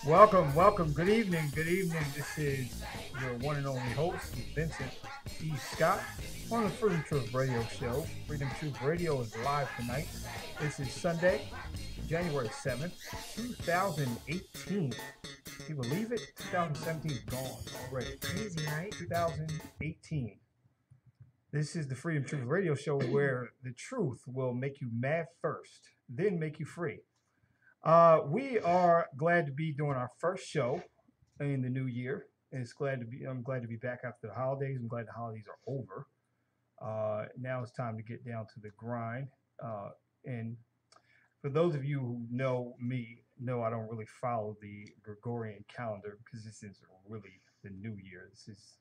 Welcome. Good evening. This is your one and only host, Vincent E. Scott, on the Freedom Truth Radio Show. Freedom Truth Radio is live tonight. This is Sunday, January 7th, 2018. Can you believe it? 2017 is gone already. Crazy, right? 2018. This is the Freedom Truth Radio Show where the truth will make you mad first, then make you free. We are glad to be doing our first show in the new year. I'm glad to be back after the holidays. I'm glad the holidays are over. Now it's time to get down to the grind. And for those of you who know me, know I don't really follow the Gregorian calendar because this is really the new year. This is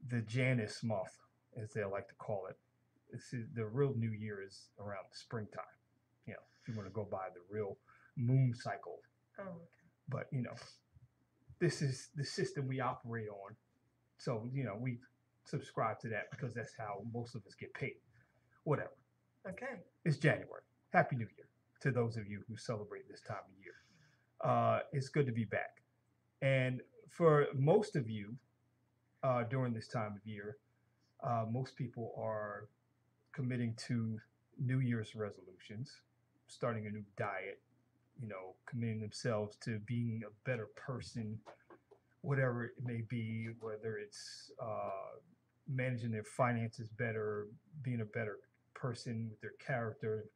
the Janus month, as they like to call it. This is the real new year is around springtime. You know, if you want to go by the real moon cycle. Oh, okay. But, this is the system we operate on. So, we subscribe to that because that's how most of us get paid. Whatever. Okay. It's January. Happy New Year to those of you who celebrate this time of year. It's good to be back. And for most of you, during this time of year, most people are committing to New Year's resolutions, starting a new diet, committing themselves to being a better person, whatever it may be, whether it's managing their finances better, being a better person with their character,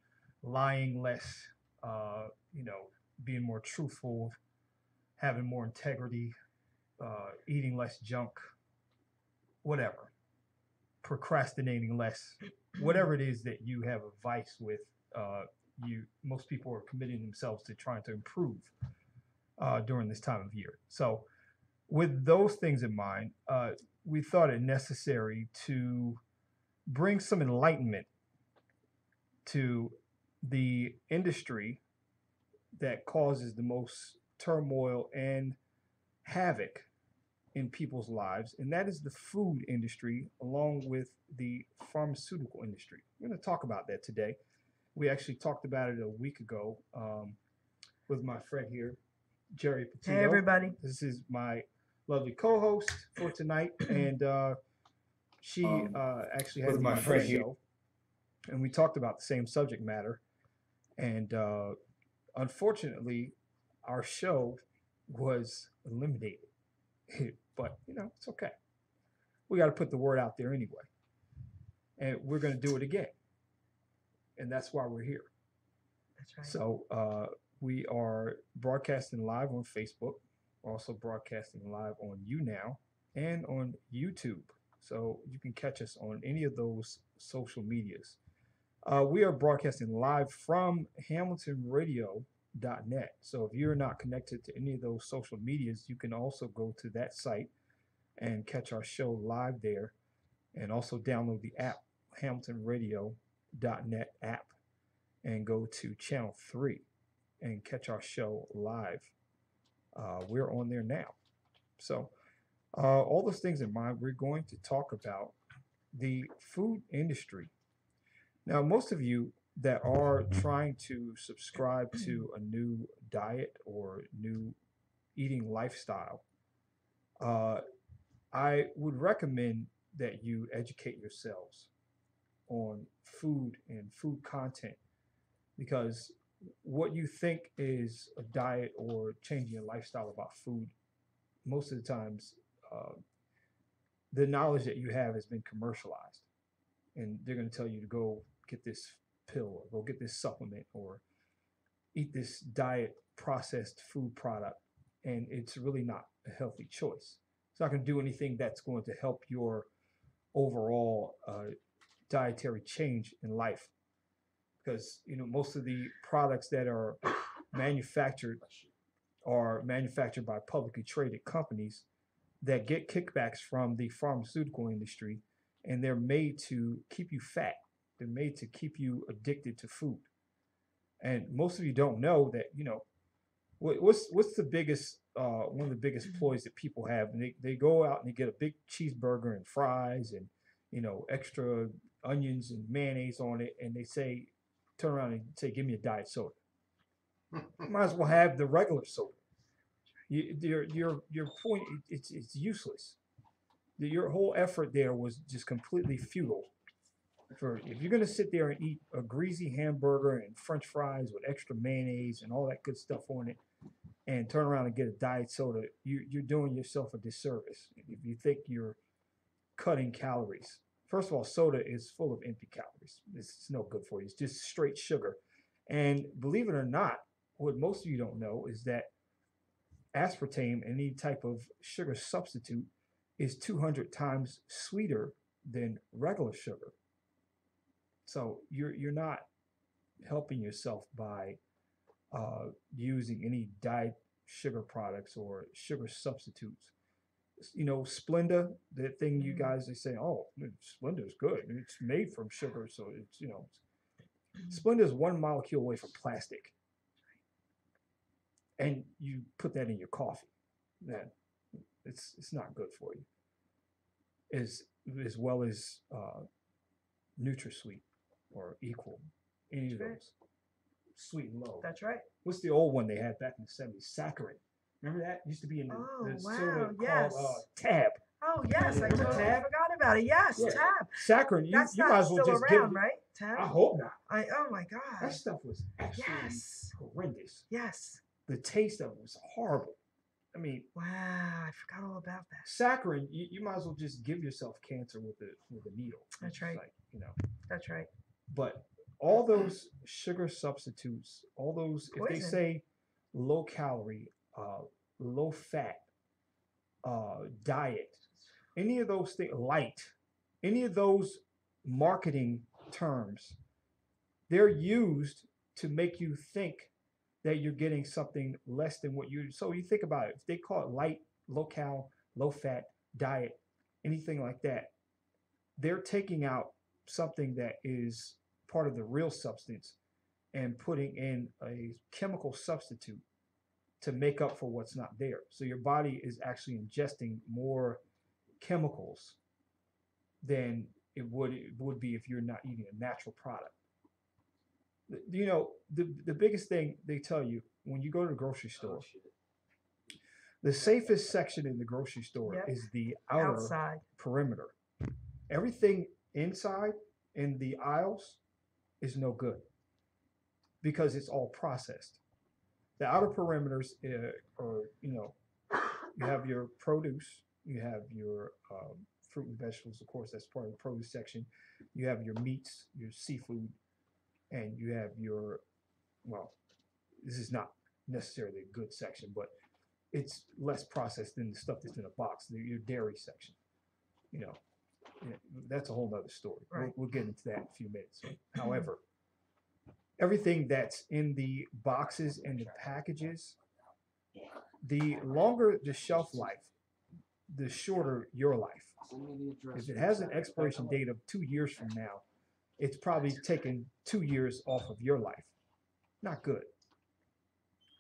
lying less, being more truthful, having more integrity, eating less junk, whatever, procrastinating less, whatever it is that you have a vice with, most people are committing themselves to trying to improve during this time of year. So with those things in mind, we thought it necessary to bring some enlightenment to the industry that causes the most turmoil and havoc in people's lives, and that is the food industry along with the pharmaceutical industry. We're going to talk about that today. We actually talked about it a week ago with my friend here, Geri Petito. Hey, everybody. This is my lovely co-host for tonight, and she actually has my friend show, and we talked about the same subject matter, and unfortunately, our show was eliminated. But, it's okay. We got to put the word out there anyway. And we're going to do it again. And that's why we're here. That's right. So we are broadcasting live on Facebook. We're also broadcasting live on YouNow and on YouTube. So you can catch us on any of those social medias. We are broadcasting live from HamiltonRadio.net. So if you're not connected to any of those social medias, you can also go to that site and catch our show live there, and also download the app, HamiltonRadio.net app, and go to channel 3 and catch our show live. We're on there now. So all those things in mind, we're going to talk about the food industry. Now, most of you that are trying to subscribe to a new diet or new eating lifestyle, I would recommend that you educate yourselves on food and food content, because what you think is a diet or changing your lifestyle about food, most of the times, the knowledge that you have has been commercialized, and they're going to tell you to go get this pill or go get this supplement or eat this diet processed food product, and it's really not a healthy choice. It's not going to do anything that's going to help your overall dietary change in life, because most of the products that are manufactured are manufactured by publicly traded companies that get kickbacks from the pharmaceutical industry, and they're made to keep you fat. They're made to keep you addicted to food. And most of you don't know that, what's the biggest, one of the biggest ploys that people have, and they go out and they get a big cheeseburger and fries and, extra onions and mayonnaise on it, and they say, turn around and say, give me a diet soda. Might as well have the regular soda. Your point, it's useless. Your whole effort there was just completely futile. For if you're gonna sit there and eat a greasy hamburger and French fries with extra mayonnaise and all that good stuff on it, and turn around and get a diet soda, you're doing yourself a disservice if you think you're cutting calories. First of all, soda is full of empty calories. It's no good for you. It's just straight sugar. And believe it or not, what most of you don't know is that aspartame, any type of sugar substitute, is 200 times sweeter than regular sugar. So you're not helping yourself by using any diet sugar products or sugar substitutes. Splenda, the thing you guys they say, oh, Splenda is good. It's made from sugar, so Splenda is one molecule away from plastic, and you put that in your coffee. Then it's not good for you. As well as NutraSweet or Equal, any of those. Sweet and Low. That's right. What's the old one they had back in the 70s? Saccharin. Remember that? Used to be in the soda called Tab. Oh, yes. I totally Tab? forgot about it. Yes, Yeah. Tab. Saccharin, you That's might not as well still just around, give it. right? Tab? I hope not. Oh, my God. That stuff was absolutely horrendous. Yes. The taste of it was horrible. I mean, wow, I forgot all about that. Saccharin, you might as well just give yourself cancer with a needle. That's right. That's right. But all those sugar substitutes, all those, Poison. if they say low calorie, low fat, diet, any of those things, light, any of those marketing terms, they're used to make you think that you're getting something less than what you. So you think about it. If they call it light, low cal, low fat diet, anything like that, they're taking out something that is part of the real substance and putting in a chemical substitute to make up for what's not there. So your body is actually ingesting more chemicals than it would be if you're not eating a natural product. The biggest thing they tell you when you go to the grocery store, the safest section in the grocery store is the outside perimeter. Everything inside in the aisles is no good because it's all processed. The outer perimeters are, you have your produce, you have your fruit and vegetables, of course, that's part of the produce section. You have your meats, your seafood, and you have your, this is not necessarily a good section, but it's less processed than the stuff that's in a box, your dairy section. That's a whole nother story. Right. We'll get into that in a few minutes. However, everything that's in the boxes and the packages, the longer the shelf life, the shorter your life. If it has an expiration date of 2 years from now, it's probably taken 2 years off of your life. Not good.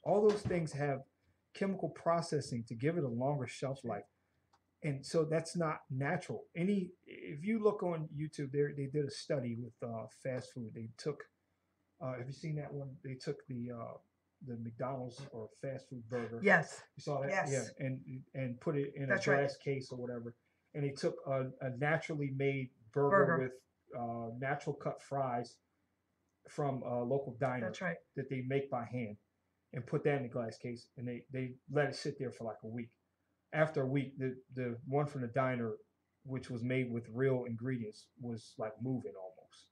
All those things have chemical processing to give it a longer shelf life. And so that's not natural. If you look on YouTube, they did a study with fast food. They took, have you seen that one? They took the McDonald's or fast food burger. Yes. You saw that? Yes. Yeah. And put it in That's a glass right. case or whatever. And they took a naturally made burger with natural cut fries from a local diner. That's right. That they make by hand, and put that in a glass case, and they let it sit there for like a week. After a week, the one from the diner, which was made with real ingredients, was like moving almost.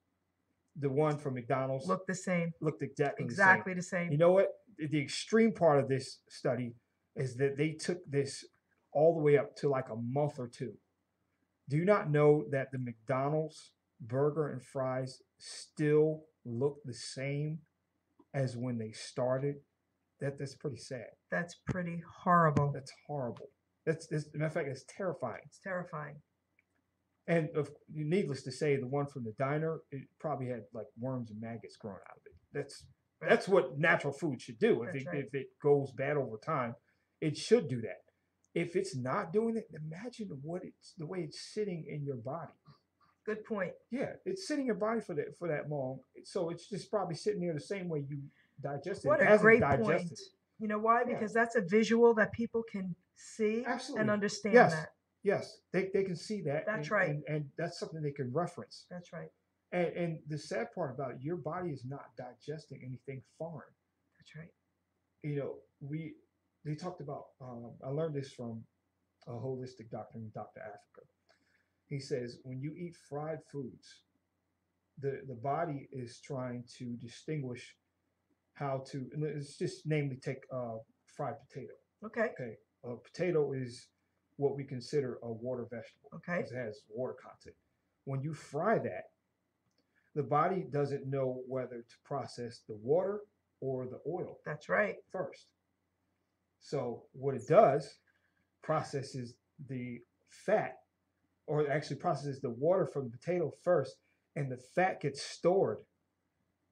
The one from McDonald's looked the same. Looked exactly the same. You know what? The extreme part of this study is that they took this all the way up to like a month or two. Do you not know that the McDonald's burger and fries still look the same as when they started? That's pretty sad. That's pretty horrible. That's horrible. That's matter of fact, it's terrifying. It's terrifying. And needless to say, the one from the diner, it probably had like worms and maggots growing out of it. That's what natural food should do. If it goes bad over time, it should do that. If it's not doing it, imagine the way it's sitting in your body. Good point. Yeah, it's sitting in your body for that long, so it's just probably sitting there the same way you digest it. What It a hasn't great point. digested it. You know why? Yeah, Because that's a visual that people can see and absolutely. understand Yes, that. yes, they can see that, That's right. and that's something they can reference. That's right. And the sad part about it, your body is not digesting anything foreign. That's right. You know, they talked about. I learned this from a holistic doctor named Dr. Africa. He says when you eat fried foods, the body is trying to distinguish how to. Let's just namely take fried potato. Okay. Okay, a potato is what we consider a water vegetable Okay. because it has water content. When you fry that, the body doesn't know whether to process the water or the oil That's right. first. So what it does processes the fat, or actually processes the water from the potato first, and the fat gets stored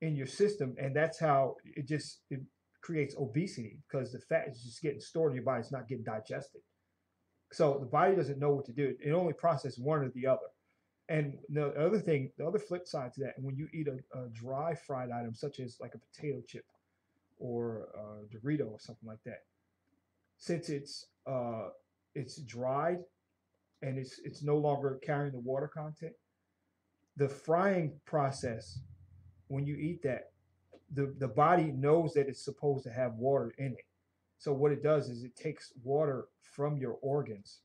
in your system, and that's how it creates obesity because the fat is just getting stored in your body. It's not getting digested. So the body doesn't know what to do. It only processes one or the other. And the other thing, the other flip side to that, when you eat a dry fried item such as like a potato chip or a Dorito or something like that, since it's dried and it's no longer carrying the water content, the frying process when you eat that, the body knows that it's supposed to have water in it. So what it does is it takes water from your organs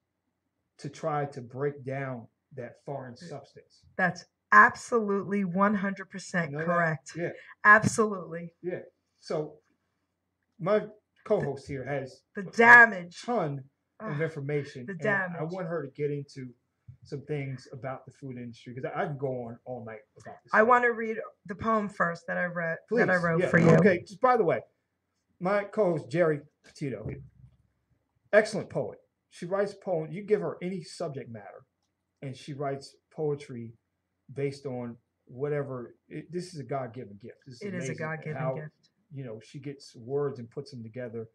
to try to break down that foreign substance. That's absolutely 100% You know that? correct. Yeah, Absolutely. yeah. So my co-host here has The damage. a ton of Ah, information, the and I damage. want her to get into some things about the food industry because I can go on all night about this. I want to read the poem first that I read Please, that I wrote yeah. for you. Okay, just by the way, my co-host Jerry Petito, excellent poet. She writes poems. You give her any subject matter, and she writes poetry based on whatever. This is a God-given gift. This is It is a amazing God-given how, gift. you know, she gets words and puts them together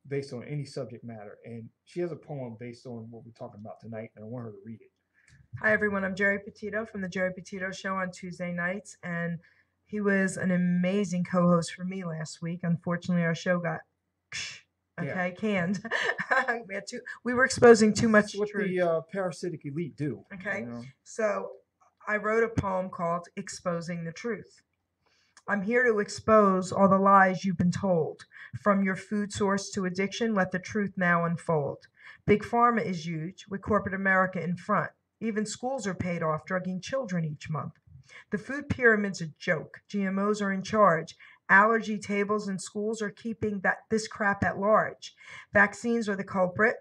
based on any subject matter. And she has a poem based on what we're talking about tonight, and I want her to read it. Hi, everyone. I'm Jerry Petito from The Jerry Petito Show on Tuesday nights, and he was an amazing co-host for me last week. Unfortunately, our show got canned. We were exposing too much That's what truth. the parasitic elite do. Okay, You know? so I wrote a poem called Exposing the Truth. I'm here to expose all the lies you've been told. From your food source to addiction, let the truth now unfold. Big Pharma is huge, with corporate America in front. Even schools are paid off, drugging children each month. The food pyramid's a joke. GMOs are in charge. Allergy tables in schools are keeping this crap at large. Vaccines are the culprit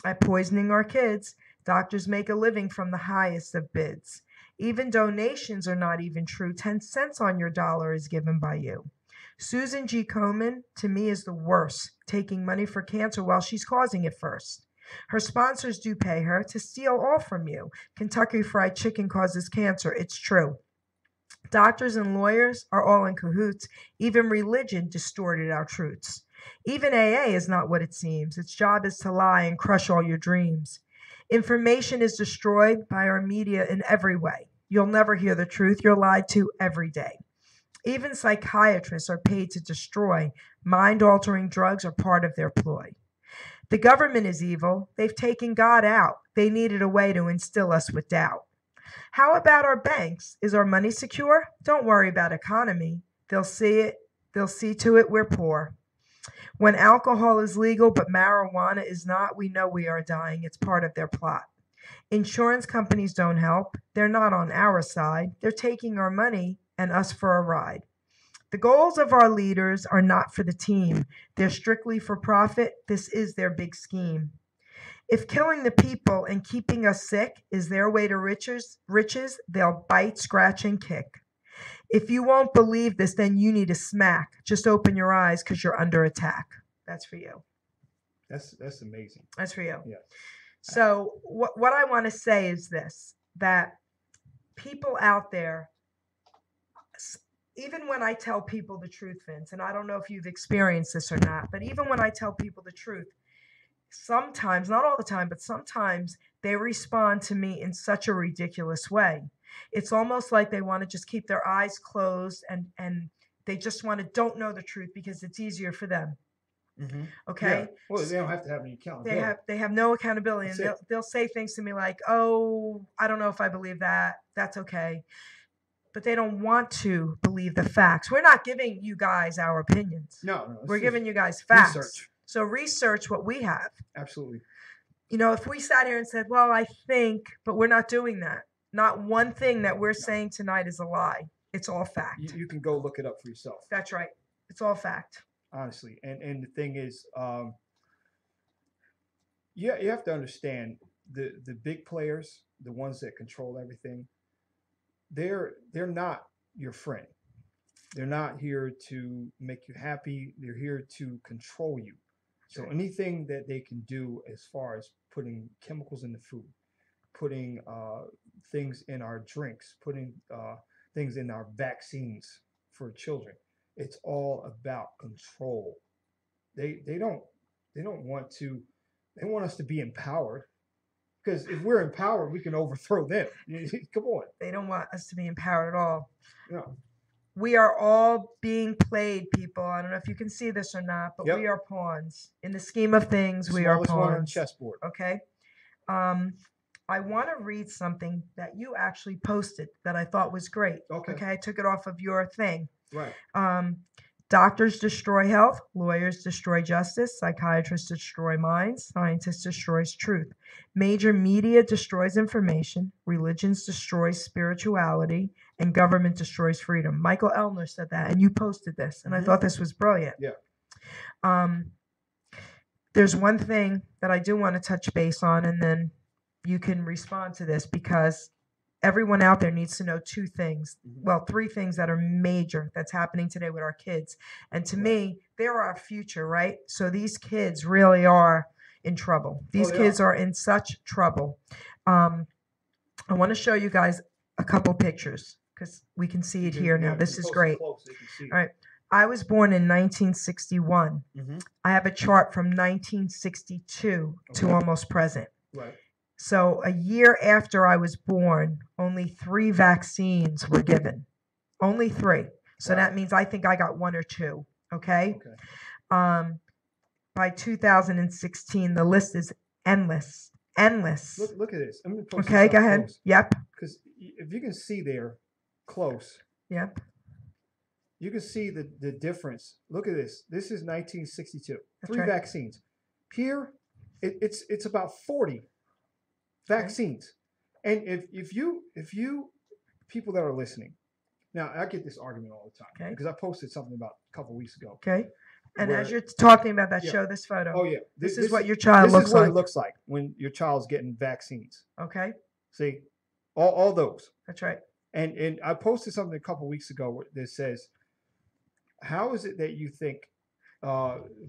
at poisoning our kids. Doctors make a living from the highest of bids. Even donations are not even true. 10 cents on your dollar is given by you. Susan G. Komen, to me, is the worst, taking money for cancer while she's causing it first. Her sponsors do pay her to steal all from you. Kentucky Fried Chicken causes cancer. It's true. Doctors and lawyers are all in cahoots. Even religion distorted our truths. Even AA is not what it seems. Its job is to lie and crush all your dreams. Information is destroyed by our media in every way. You'll never hear the truth. You're lied to every day. Even psychiatrists are paid to destroy. Mind-altering drugs are part of their ploy. The government is evil. They've taken God out. They needed a way to instill us with doubt. How about our banks? Is our money secure? Don't worry about economy. They'll see to it we're poor. When alcohol is legal but marijuana is not, we know we are dying. It's part of their plot. Insurance companies don't help. They're not on our side. They're taking our money and us for a ride. The goals of our leaders are not for the team. They're strictly for profit. This is their big scheme. If killing the people and keeping us sick is their way to riches, they'll bite, scratch, and kick. If you won't believe this, then you need a smack. Just open your eyes because you're under attack. That's for you. That's amazing. That's for you. Yeah. So what I want to say is this, that people out there, even when I tell people the truth, Vince, and I don't know if you've experienced this or not, but even when I tell people the truth, sometimes, not all the time, but sometimes they respond to me in such a ridiculous way. It's almost like they want to just keep their eyes closed, and they just want to don't know the truth because it's easier for them. Mm-hmm. Okay. Yeah. Well, they don't have to have any accountability. They have no accountability, That's and it. they'll say things to me like, "Oh, I don't know if I believe that. That's okay." But they don't want to believe the facts. We're not giving you guys our opinions. No, We're it's giving you guys facts. research. So research what we have. Absolutely. You know, if we sat here and said, "Well, I think," but we're not doing that. Not one thing that we're saying tonight is a lie. It's all fact. You can go look it up for yourself. That's right. It's all fact. Honestly, and the thing is, you have to understand the big players, the ones that control everything. They're not your friend. They're not here to make you happy. They're here to control you. So anything that they can do as far as putting chemicals in the food, putting things in our drinks, putting things in our vaccines for children, it's all about control. They don't want to. They want us to be empowered, because if we're empowered, we can overthrow them. Come on. They don't want us to be empowered at all. No. We are all being played, people. I don't know if you can see this or not, but Yep. we are pawns. In the scheme of things, we are Smallest one on the pawns. chessboard. Okay. I want to read something that you actually posted that I thought was great. Okay. I took it off of your thing. Right. Doctors destroy health, lawyers destroy justice, psychiatrists destroy minds, scientists destroys truth. Major media destroys information, religions destroys spirituality, and government destroys freedom. Michael Elner said that, and you posted this, and I thought this was brilliant. Yeah. There's one thing that I do want to touch base on, and then you can respond to this, because everyone out there needs to know two things. Well, three things that are major that's happening today with our kids. And to me, they're our future, right? So these kids really are in trouble. These kids are in such trouble. I want to show you guys a couple pictures because we can see it here now. This is great. All right. I was born in 1961. I have a chart from 1962 to almost present. Right. So a year after I was born, only 3 vaccines were given. Only 3. So that means I think I got 1 or 2. Okay. By 2016, the list is endless. Endless. Look at this. I'm gonna post okay, this go ahead. Close. Yep. Because if you can see there, close. Yep. You can see the difference. Look at this. This is 1962. That's 3 vaccines. Here, it's about 40 vaccines. And if you people that are listening, now I get this argument all the time because I posted something about a couple weeks ago. Okay. And as you're talking about that, show this photo. Oh yeah. This is what your child looks like. This is what it looks like when your child's getting vaccines. Okay. See, all those. That's right. And I posted something a couple weeks ago that says, how is it that you think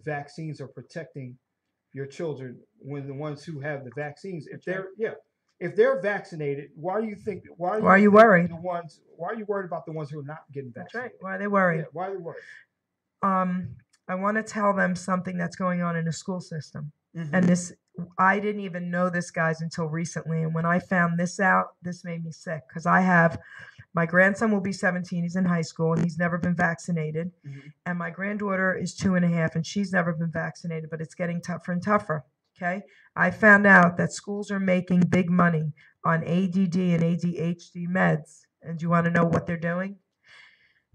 vaccines are protecting your children when the ones who have the vaccines, if they're vaccinated, why do you think? Why are you worried? Why are you worried about the ones who are not getting vaccinated? That's right. Why are they worried? Yeah, why are they worried? I want to tell them something that's going on in the school system. And this, I didn't even know this, guys, until recently. And when I found this out, this made me sick because my grandson will be 17. He's in high school and he's never been vaccinated. And my granddaughter is 2.5 and she's never been vaccinated, but it's getting tougher and tougher. Okay. I found out that schools are making big money on ADD and ADHD meds. And do you want to know what they're doing?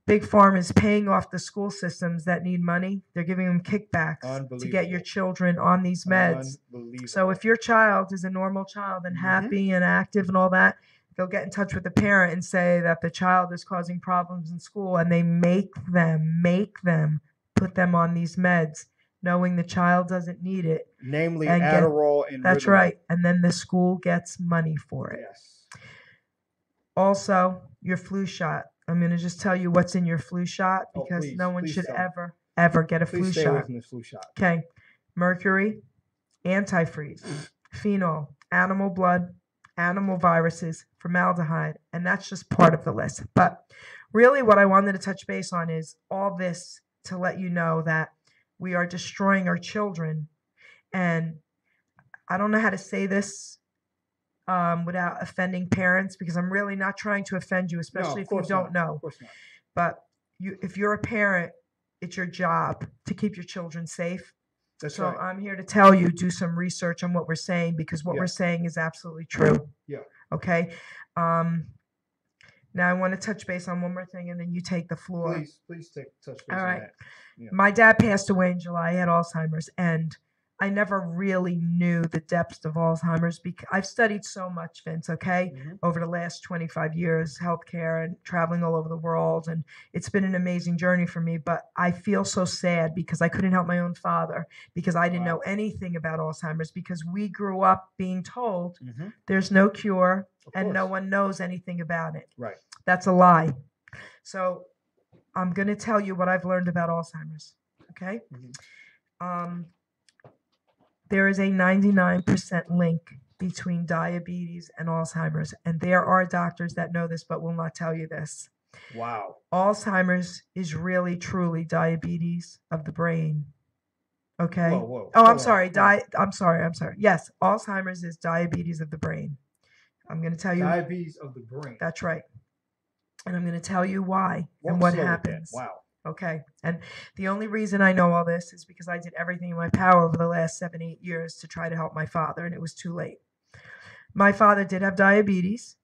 Big Pharma is paying off the school systems that need money. They're giving them kickbacks to get your children on these meds. So if your child is a normal child and happy and active and all that, they'll get in touch with the parent and say that the child is causing problems in school, and they make them put them on these meds, knowing the child doesn't need it. Namely Adderall and that's Ritalin. right. And then the school gets money for it. Yes. Also, your flu shot. I'm going to just tell you what's in your flu shot because no one should ever get a flu stay shot. Away from this flu shot. Okay. Mercury, antifreeze, phenol, animal blood, animal viruses, formaldehyde, and that's just part of the list. But really what I wanted to touch base on is all this to let you know that we are destroying our children. And I don't know how to say this without offending parents, because I'm really not trying to offend you, No, especially of if you course don't not. Of know. course not. But if you're a parent, it's your job to keep your children safe. That's So right. I'm here to tell you, do some research on what we're saying, because what Yeah. we're saying is absolutely true. Yeah. Okay. Um, Now I want to touch base on one more thing, and then you take the floor. Please touch base All on right. that. Yeah. My dad passed away in July. He had Alzheimer's, and I never really knew the depths of Alzheimer's because I've studied so much, Vince, okay, over the last 25 years, healthcare and traveling all over the world. And it's been an amazing journey for me. But I feel so sad because I couldn't help my own father because I didn't know Wow. anything about Alzheimer's, because we grew up being told Mm-hmm. there's no cure Of and no course. one knows anything about it. Right. That's a lie. So I'm going to tell you what I've learned about Alzheimer's. Okay. There is a 99% link between diabetes and Alzheimer's. And there are doctors that know this but will not tell you this. Wow. Alzheimer's is really, truly diabetes of the brain. Okay. Whoa. Oh, I'm Hold sorry. on. I'm sorry. Yes, Alzheimer's is diabetes of the brain. I'm going to tell you. Diabetes of the brain. That's right. And I'm going to tell you why and Walk what slow with that. happens. Wow. Okay. And the only reason I know all this is because I did everything in my power over the last 7-8 years to try to help my father, and it was too late. My father did have diabetes.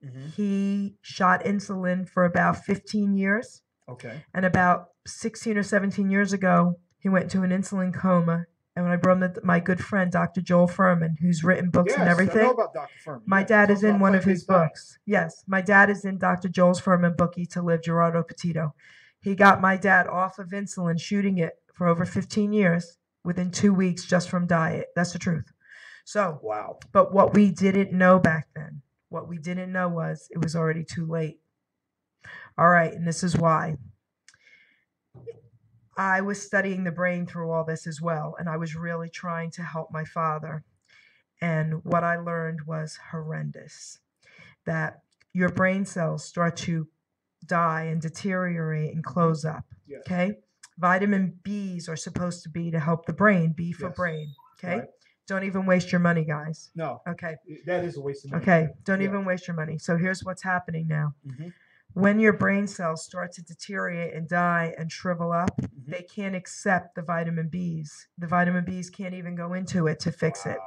Mm-hmm. He shot insulin for about 15 years. Okay. And about 16 or 17 years ago, he went into an insulin coma. And when I brought him to my good friend, Dr. Joel Furman, who's written books and everything. I know about Dr. Furman. My dad is in one of his books. Yes, my dad is in Dr. Joel Furman book, Eat to Live, Gerardo Petito. He got my dad off of insulin, shooting it for over 15 years within 2 weeks just from diet. That's the truth. So, wow. But what we didn't know back then, what we didn't know was it was already too late. All right, and this is why. I was studying the brain through all this as well, and I was really trying to help my father. And what I learned was horrendous, that your brain cells start to die and deteriorate and close up. Yes. Okay. Vitamin B's are supposed to be to help the brain. B for brain. Okay. Right. Don't even waste your money, guys. No. Okay. That is a waste of money. Okay. Don't even waste your money. So here's what's happening now. Mm-hmm. When your brain cells start to deteriorate and die and shrivel up, they can't accept the vitamin B's. The vitamin B's can't even go into it to fix it.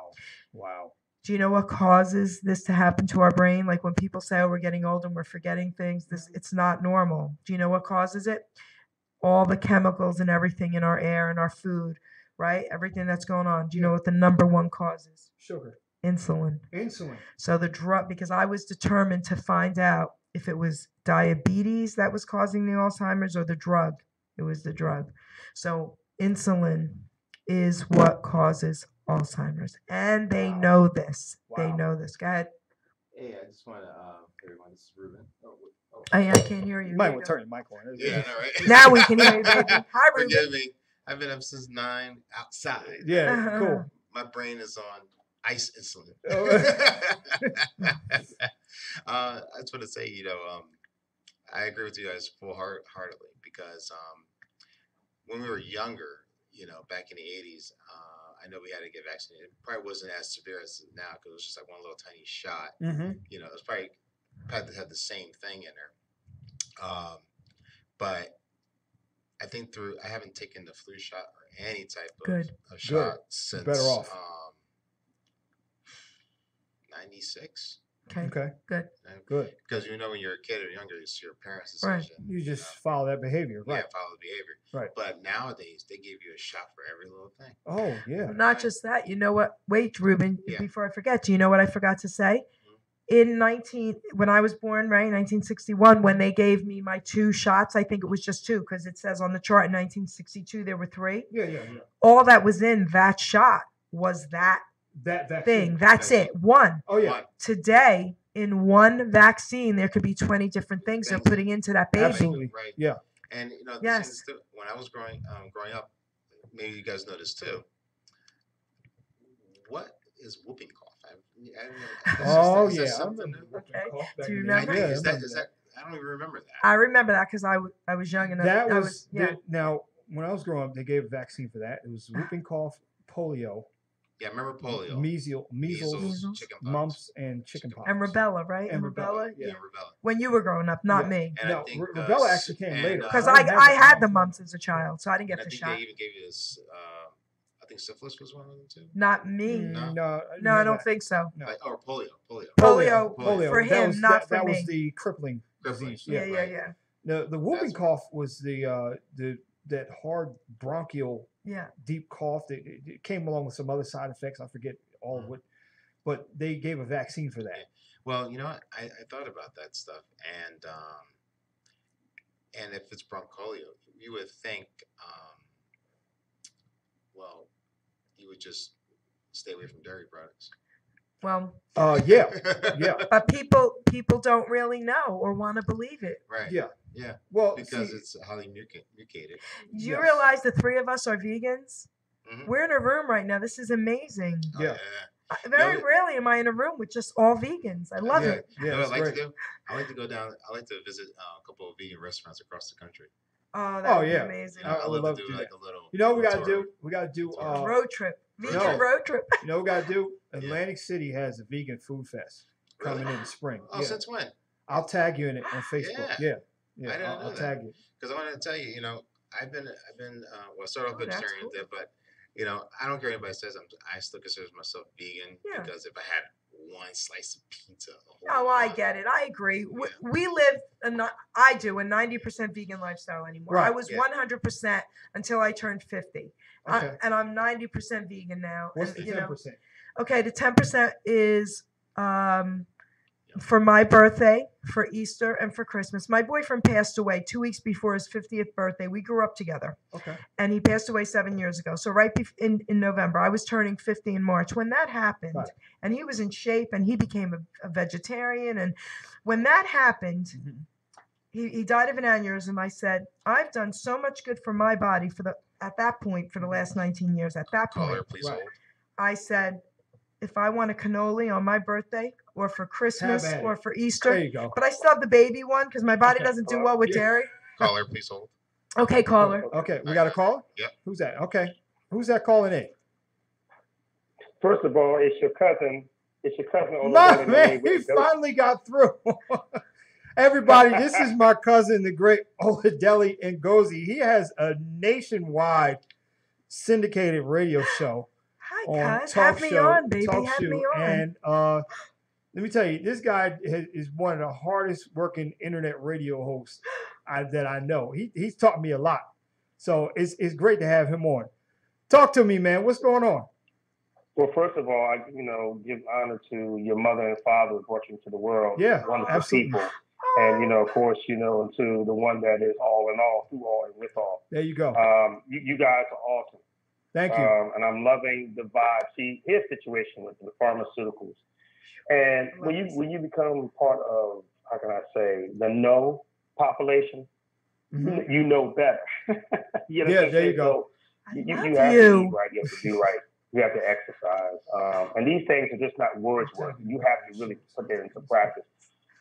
Wow. Do you know what causes this to happen to our brain? Like when people say, oh, we're getting old and we're forgetting things, it's not normal. Do you know what causes it? All the chemicals and everything in our air and our food, right? Everything that's going on. Do you know what the number one cause is? Sugar. Insulin. So the drug, because I was determined to find out if it was diabetes that was causing the Alzheimer's or the drug. It was the drug. So insulin is what causes Alzheimer's, and they know this. They know this. Go ahead. Hey, I just want to everyone. This is Ruben. I can't hear you. You might want to turn your mic on. Yeah, I know, right? Now we can hear you, baby. Hi, Ruben. Forgive me. I've been up since 9 outside. Yeah, cool. My brain is on ice insulin. I just want to say, I agree with you guys full-heartedly because when we were younger, back in the 80s, I know we had to get vaccinated. It probably wasn't as severe as now because it was just like one little tiny shot. Mm-hmm. It was probably had the same thing in there. But I think I haven't taken the flu shot or any type of shot since better off. 96. Okay. Good. Because when you're a kid or younger, it's your parents' decision. Right. You just follow that behavior. Right. Yeah, follow the behavior. Right. But nowadays, they give you a shot for every little thing. Oh, yeah. Well, not just that. You know what? Wait, Ruben, before I forget, do you know what I forgot to say? When I was born, right, 1961, when they gave me my 2 shots, I think it was just 2 because it says on the chart in 1962 there were 3. Yeah. All that was in that shot was that vaccine. Thing. That's it. 1. Oh, yeah. Today, in one vaccine, there could be 20 different things they're putting into that baby. Absolutely. Right. Yeah. And yes. When I was growing up, maybe you guys know this too. What is whooping cough? Oh, yeah. Okay. Do you remember? Is that? I don't even remember that. I remember that because I was young enough. That was now when I was growing up, they gave a vaccine for that. It was whooping cough, polio, Yeah, I remember polio, measles, Measles. chickenpox, mumps, and chickenpox. And rubella, right? And Rubella. yeah, Yeah. rubella. When you were growing up, not Yeah. me. And No, I think rubella actually came later. Because I I didn't have had the the mumps. mumps as a child, so I didn't And get I the think shot. they even gave you this. I think syphilis was one of them too. Not me. No. No, No, I none of don't that. think so. No. Like, or polio. Polio for That him, was, not for that me. was the crippling Crippling. disease. Yeah, Yeah. yeah, right. yeah. The whooping That's- cough was that hard bronchial Yeah. deep cough. It came along with some other side effects. I forget all of what, but they gave a vaccine for that. Well, you know what? I thought about that stuff, and if it's bronchiolio, you would think, well, you would just stay away from dairy products. Well, Yeah, yeah, but people don't really know or want to believe it. Right. yeah. Yeah. Well, Because see, it's highly mutated. Do you Yes. realize the three of us are vegans? Mhm. We're in a room right now. This is amazing. Oh, Yeah. Very No, rarely am I in a room with just all vegans. I love yeah. it. yeah, You know what it's I like great. to do? I like to go down. I like to visit a couple of vegan restaurants across the country. Oh, that Oh, would yeah. be amazing. You know, I I would love to do that. like a little. You know what we little got to tour. do? We got to do. Tour. Road trip. Vegan No. road trip. You know what we got to do? Yeah. Atlantic City has a vegan food fest coming Really? in the spring. Oh, Yeah. since when? I'll tag you in it on Facebook. Yeah. Yeah, I didn't know I'll that. tag you. Because I wanted to tell you, you know, I've been well, I started off Oh, that's vegetarian, cool. but you know, I don't care what anybody says. I still consider myself vegan Yeah. because if I had one slice of pizza, a whole Oh, I month, get it. I agree. Yeah. We live I do a 90% vegan lifestyle anymore. I Right, was yeah. 100% until I turned 50. Okay. And I'm 90% vegan now. What's and, the 10%? Okay, the 10% is for my birthday, for Easter, and for Christmas. My boyfriend passed away 2 weeks before his 50th birthday. We grew up together, Okay. and he passed away 7 years ago. So in November, I was turning 50 in March. When that happened, Right. and he was in shape, and he became a vegetarian. And when that happened, Mhm. he died of an aneurysm. I said, I've done so much good for my body at that point for the last 19 years. At that caller, point, please Right. hold. I said, if I want a cannoli on my birthday or for Christmas at or it. for There Easter, you go. but I still have the baby one because my body doesn't do well with Yeah. dairy. Caller, please hold. Okay, caller. Okay, we got a call? Yep. Who's that? Okay. Who's that calling in? First of all, it's your cousin. It's your cousin on the My other man, line he with Ghost. finally got through. Everybody, this is my cousin, the great Oladeli Ngozi. He has a nationwide syndicated radio show Hi, on cuz. Talk Have me Show, on, baby. Talk Have Show, me on. and let me tell you, this guy is one of the hardest working internet radio hosts that I know. He's taught me a lot, so it's great to have him on. Talk to me, man. What's going on? Well, first of all, I give honor to your mother and father who brought you into the world. Yeah, Wonderful absolutely. people. And, of course, and to the one that is all in all, through all, and with all. There you go. You guys are awesome. Thank you. And I'm loving the vibe. See, his situation with the pharmaceuticals. And when you become part of, how can I say, the no population, Mhm. you know better. You know Yeah, what I'm there you saying? go. I You love have to you. eat right. You have to do right. You have to exercise. And these things are just not words. You have to really put that into practice.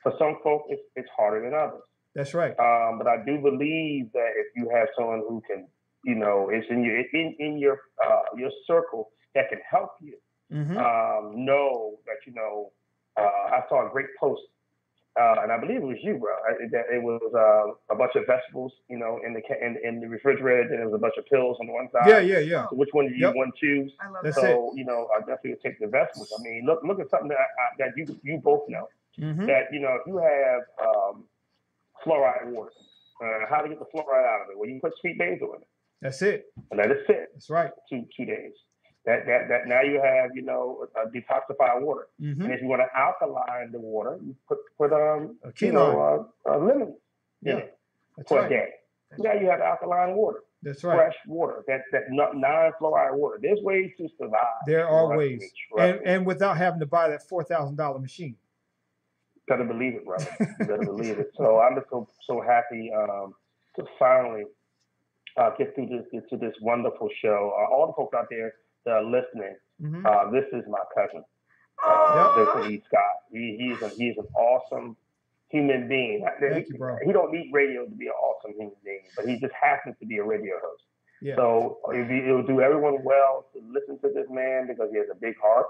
For some folk, it's harder than others. That's right. But I do believe that if you have someone who can, it's in your circle that can help you, Mhm. know that I saw a great post, and I believe it was you, bro. That it was a bunch of vegetables, in the refrigerator, and there was a bunch of pills on the one side. Yeah. So which one do you Yep. want to choose? I love That's that. it. So I definitely would take the vegetables. I mean, look at something that you both know. Mhm. That if you have fluoride water, how to get the fluoride out of it? Well, you put sweet basil in it That's it. and let it sit That's right. 2 days. That now you have a detoxified water. Mhm. And if you want to alkaline the water, you put A key lime. lemon in Yeah. it That's for a right. day. Now you have alkaline water, That's right. fresh water, that non-fluoride water. There's ways to survive. There are Trust ways, me, trust me. and without having to buy that $4,000 machine. Better believe it, brother. You better believe it. So I'm just so happy to finally get through this wonderful show. All the folks out there that are listening, Mhm. this is my cousin. Aw. Listen, Scott. He's an awesome human being. Thank you, bro. He don't need radio to be an awesome human being, but he just happens to be a radio host. Yeah. So it'll do everyone well to listen to this man because he has a big heart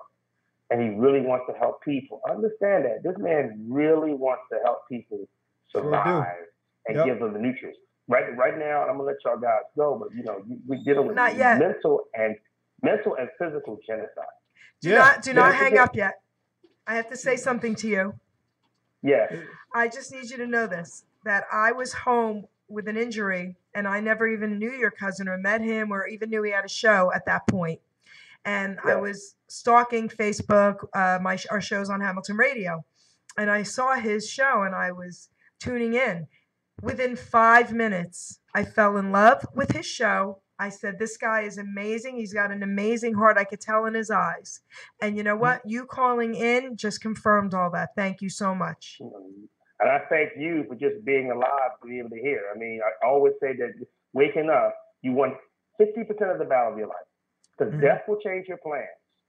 and he really wants to help people. Understand that this man really wants to help people survive and give them the nutrients. Right now, I'm gonna let y'all guys go, but we're dealing with mental and physical genocide. Do not hang up yet. I have to say something to you. Yeah. I just need you to know this, that I was home with an injury and I never even knew your cousin or met him or even knew he had a show at that point. And I was stalking Facebook, our shows on Hamilton Radio, and I saw his show and I was tuning in. Within 5 minutes, I fell in love with his show. I said, this guy is amazing. He's got an amazing heart. I could tell in his eyes. And you know what? You calling in just confirmed all that. Thank you so much. And I thank you for just being alive to be able to hear. I mean, I always say that waking up, you won 50% of the battle of your life. Because death will change your plans.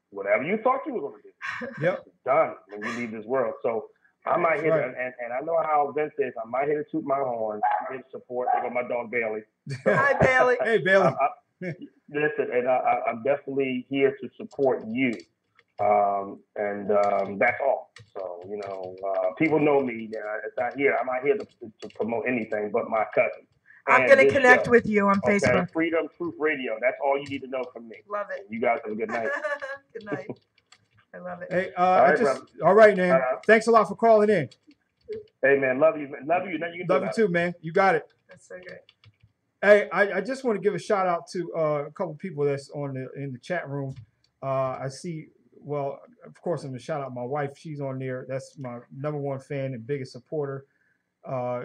Whatever you thought you were going to do, it's done when you leave this world. So I'm out here, and I know how Vince is. I'm out here to toot my horn, give support. I got my dog Bailey. So, hi, Bailey. Hey, Bailey. Listen, and I'm definitely here to support you. And that's all. So, people know me. It's not here. I'm not here to promote anything but my cousin. I'm going to connect with you on Facebook. Freedom Truth Radio. That's all you need to know from me. Love it. You guys have a good night. Good night. I love it. Hey, all right, man. Thanks a lot for calling in. Hey, man. Love you. Love you. Love you too, man. You got it. That's so great. Hey, I just want to give a shout out to a couple people that's in the chat room. I see. Well, of course, I'm gonna shout out my wife. She's on there. That's my #1 fan and biggest supporter. I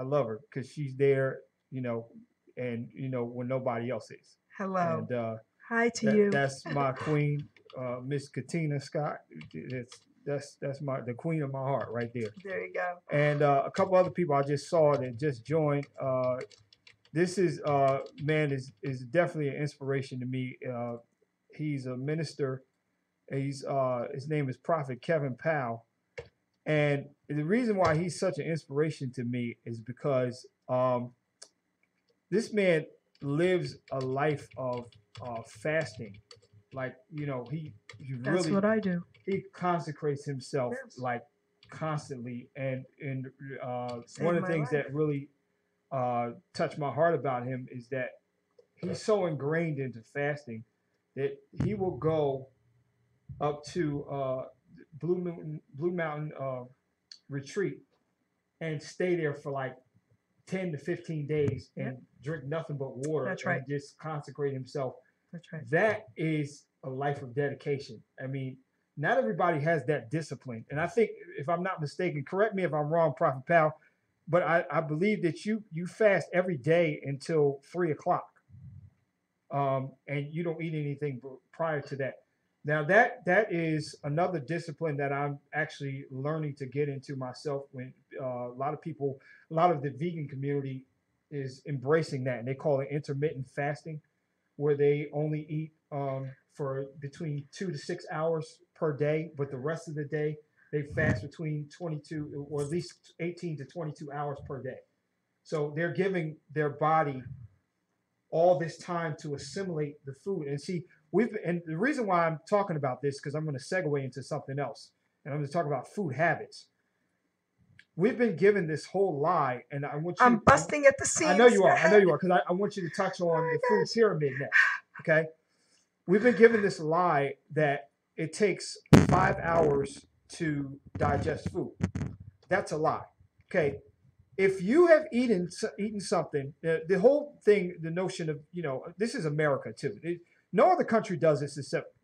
love her because she's there, and when nobody else is. Hello. And hi to you. That's my queen, Miss Katina Scott. That's the queen of my heart right there. There you go. And a couple other people I just saw that just joined. This is man is definitely an inspiration to me. He's a minister. His name is Prophet Kevin Powell. And the reason why he's such an inspiration to me is because this man lives a life of fasting. Like, he That's what I do. He consecrates himself like constantly. And one of the things that really touched my heart about him is that he's so ingrained into fasting that he will go up to Blue Mountain retreat and stay there for like 10 to 15 days and drink nothing but water. That's right. And just consecrate himself. That's right. That is a life of dedication. I mean, not everybody has that discipline. And I think, if I'm not mistaken, correct me if I'm wrong, Prophet Powell, but I believe that you fast every day until 3 o'clock. And you don't eat anything prior to that. Now that is another discipline that I'm actually learning to get into myself. When a lot of the vegan community is embracing that, and they call it intermittent fasting, where they only eat for between 2 to 6 hours per day, but the rest of the day they fast between 22 or at least 18 to 22 hours per day. So they're giving their body all this time to assimilate the food. And see, and the reason why I'm talking about this, because I'm going to segue into something else, and I'm going to talk about food habits. We've been given this whole lie, and I want you. I'm busting at the seams. I know you are, because I want you to touch on the food pyramid next. Okay, we've been given this lie that it takes 5 hours to digest food. That's a lie. Okay, if you have eaten something, the whole thing, the notion of this is America too. No other country does this except,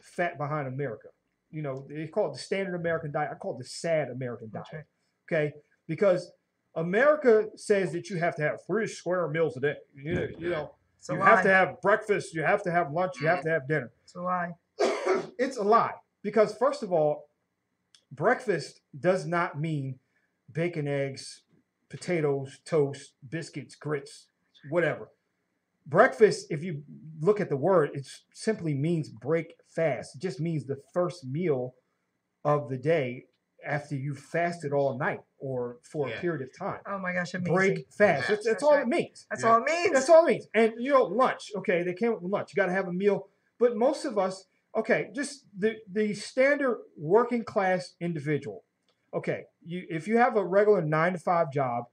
fat behind America. They call it the standard American diet. I call it the sad American diet. Right. Okay? Because America says that you have to have 3 square meals a day. You have to have breakfast, you have to have lunch, you have to have dinner. It's a lie. It's a lie. Because first of all, breakfast does not mean bacon, eggs, potatoes, toast, biscuits, grits, whatever. Breakfast, if you look at the word, it simply means break fast. It just means the first meal of the day after you've fasted all night or for a period of time. Oh my gosh, amazing. Break fast. That's all it means. That's all it means. That's all it means. And lunch. Okay, they came up with lunch. You got to have a meal But most of us, okay, just the standard working class individual. Okay, if you have a regular 9 to 5 job,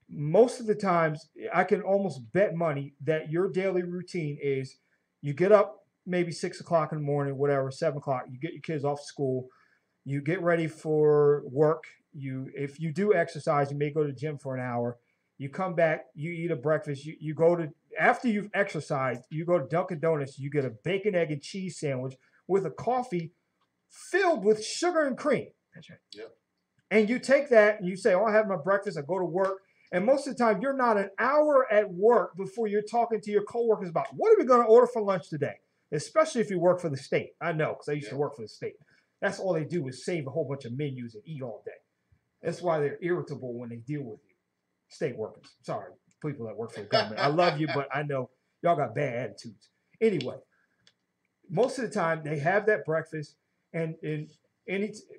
most of the times I can almost bet money that your daily routine is you get up maybe 6 o'clock in the morning, whatever, 7 o'clock, you get your kids off school, you get ready for work. If you do exercise, you may go to the gym for an hour. You come back, you eat a breakfast, you go to, after you've exercised, you go to Dunkin' Donuts, you get a bacon, egg, and cheese sandwich with a coffee filled with sugar and cream. That's right. Yep. And you take that and you say, oh, I have my breakfast, I go to work. And most of the time, you're not an hour at work before you're talking to your coworkers about what are we going to order for lunch today, especially if you work for the state. I know, because I used to work for the state. That's all they do is save a whole bunch of menus and eat all day. That's why they're irritable when they deal with you. State workers. Sorry, people that work for the government. I love you, but I know y'all got bad attitudes. Anyway, most of the time, they have that breakfast, and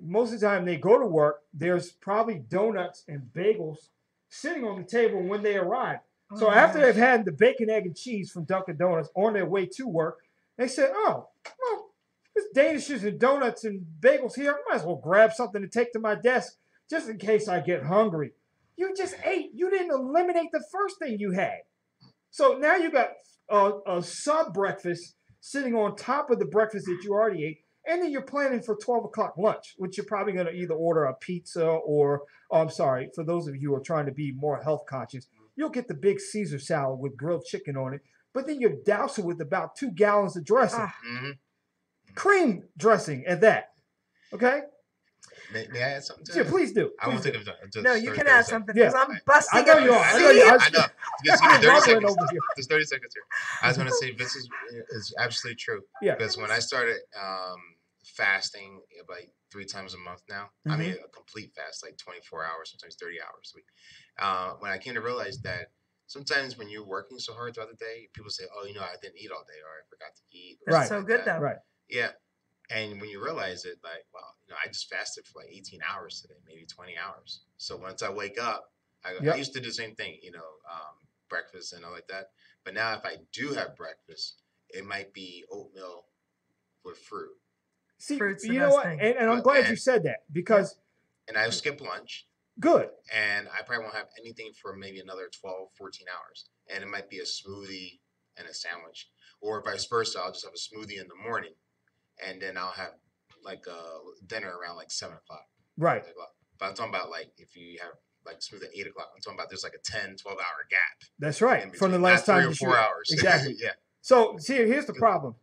most of the time they go to work, there's probably donuts and bagels sitting on the table when they arrive. So after they've had the bacon, egg, and cheese from Dunkin' Donuts on their way to work, they said, oh, well, there's danishes and donuts and bagels here. I might as well grab something to take to my desk just in case I get hungry. You just ate. You didn't eliminate the first thing you had. So now you got a sub-breakfast sitting on top of the breakfast that you already ate. And then you're planning for 12 o'clock lunch, which you're probably going to either order a pizza or, I'm sorry, for those of you who are trying to be more health conscious, you'll get the big Caesar salad with grilled chicken on it. But then you douse it with about 2 gallons of dressing. Cream dressing at that. Okay? May I add something to Yeah, that? please do. I won't Please take it. No, you can add something because Yeah. I'm busting. I know you are. I know you are. I know. Just give me I'm 30 rumbling seconds. over here. Just 30 seconds here. I was going to say this is absolutely true. Yeah. Because when I started fasting like 3 times a month now, I mean a complete fast, like 24 hours, sometimes 30 hours a week. When I came to realize that sometimes when you're working so hard throughout the day, people say, oh, I didn't eat all day, or I forgot to eat. Or That's something so like good that. though. Right. Yeah. And when you realize it, like, wow, I just fasted for like 18 hours today, maybe 20 hours. So once I wake up, I used to do the same thing, breakfast and all like that. But now if I do have breakfast, it might be oatmeal with fruit. See, Fruit's the you know best what? thing. And I'm glad you said that because And I'll skip lunch. good. And I probably won't have anything for maybe another 12, 14 hours. And it might be a smoothie and a sandwich. Or vice versa, I'll just have a smoothie in the morning. And then I'll have like a dinner around like 7 o'clock. Right. But I'm talking about like if you have like smoothie at 8 o'clock, I'm talking about there's like a 10, 12 hour gap. That's right. From the between, last not time 3 or 4 hours. Exactly. Yeah. So see, here's the problem.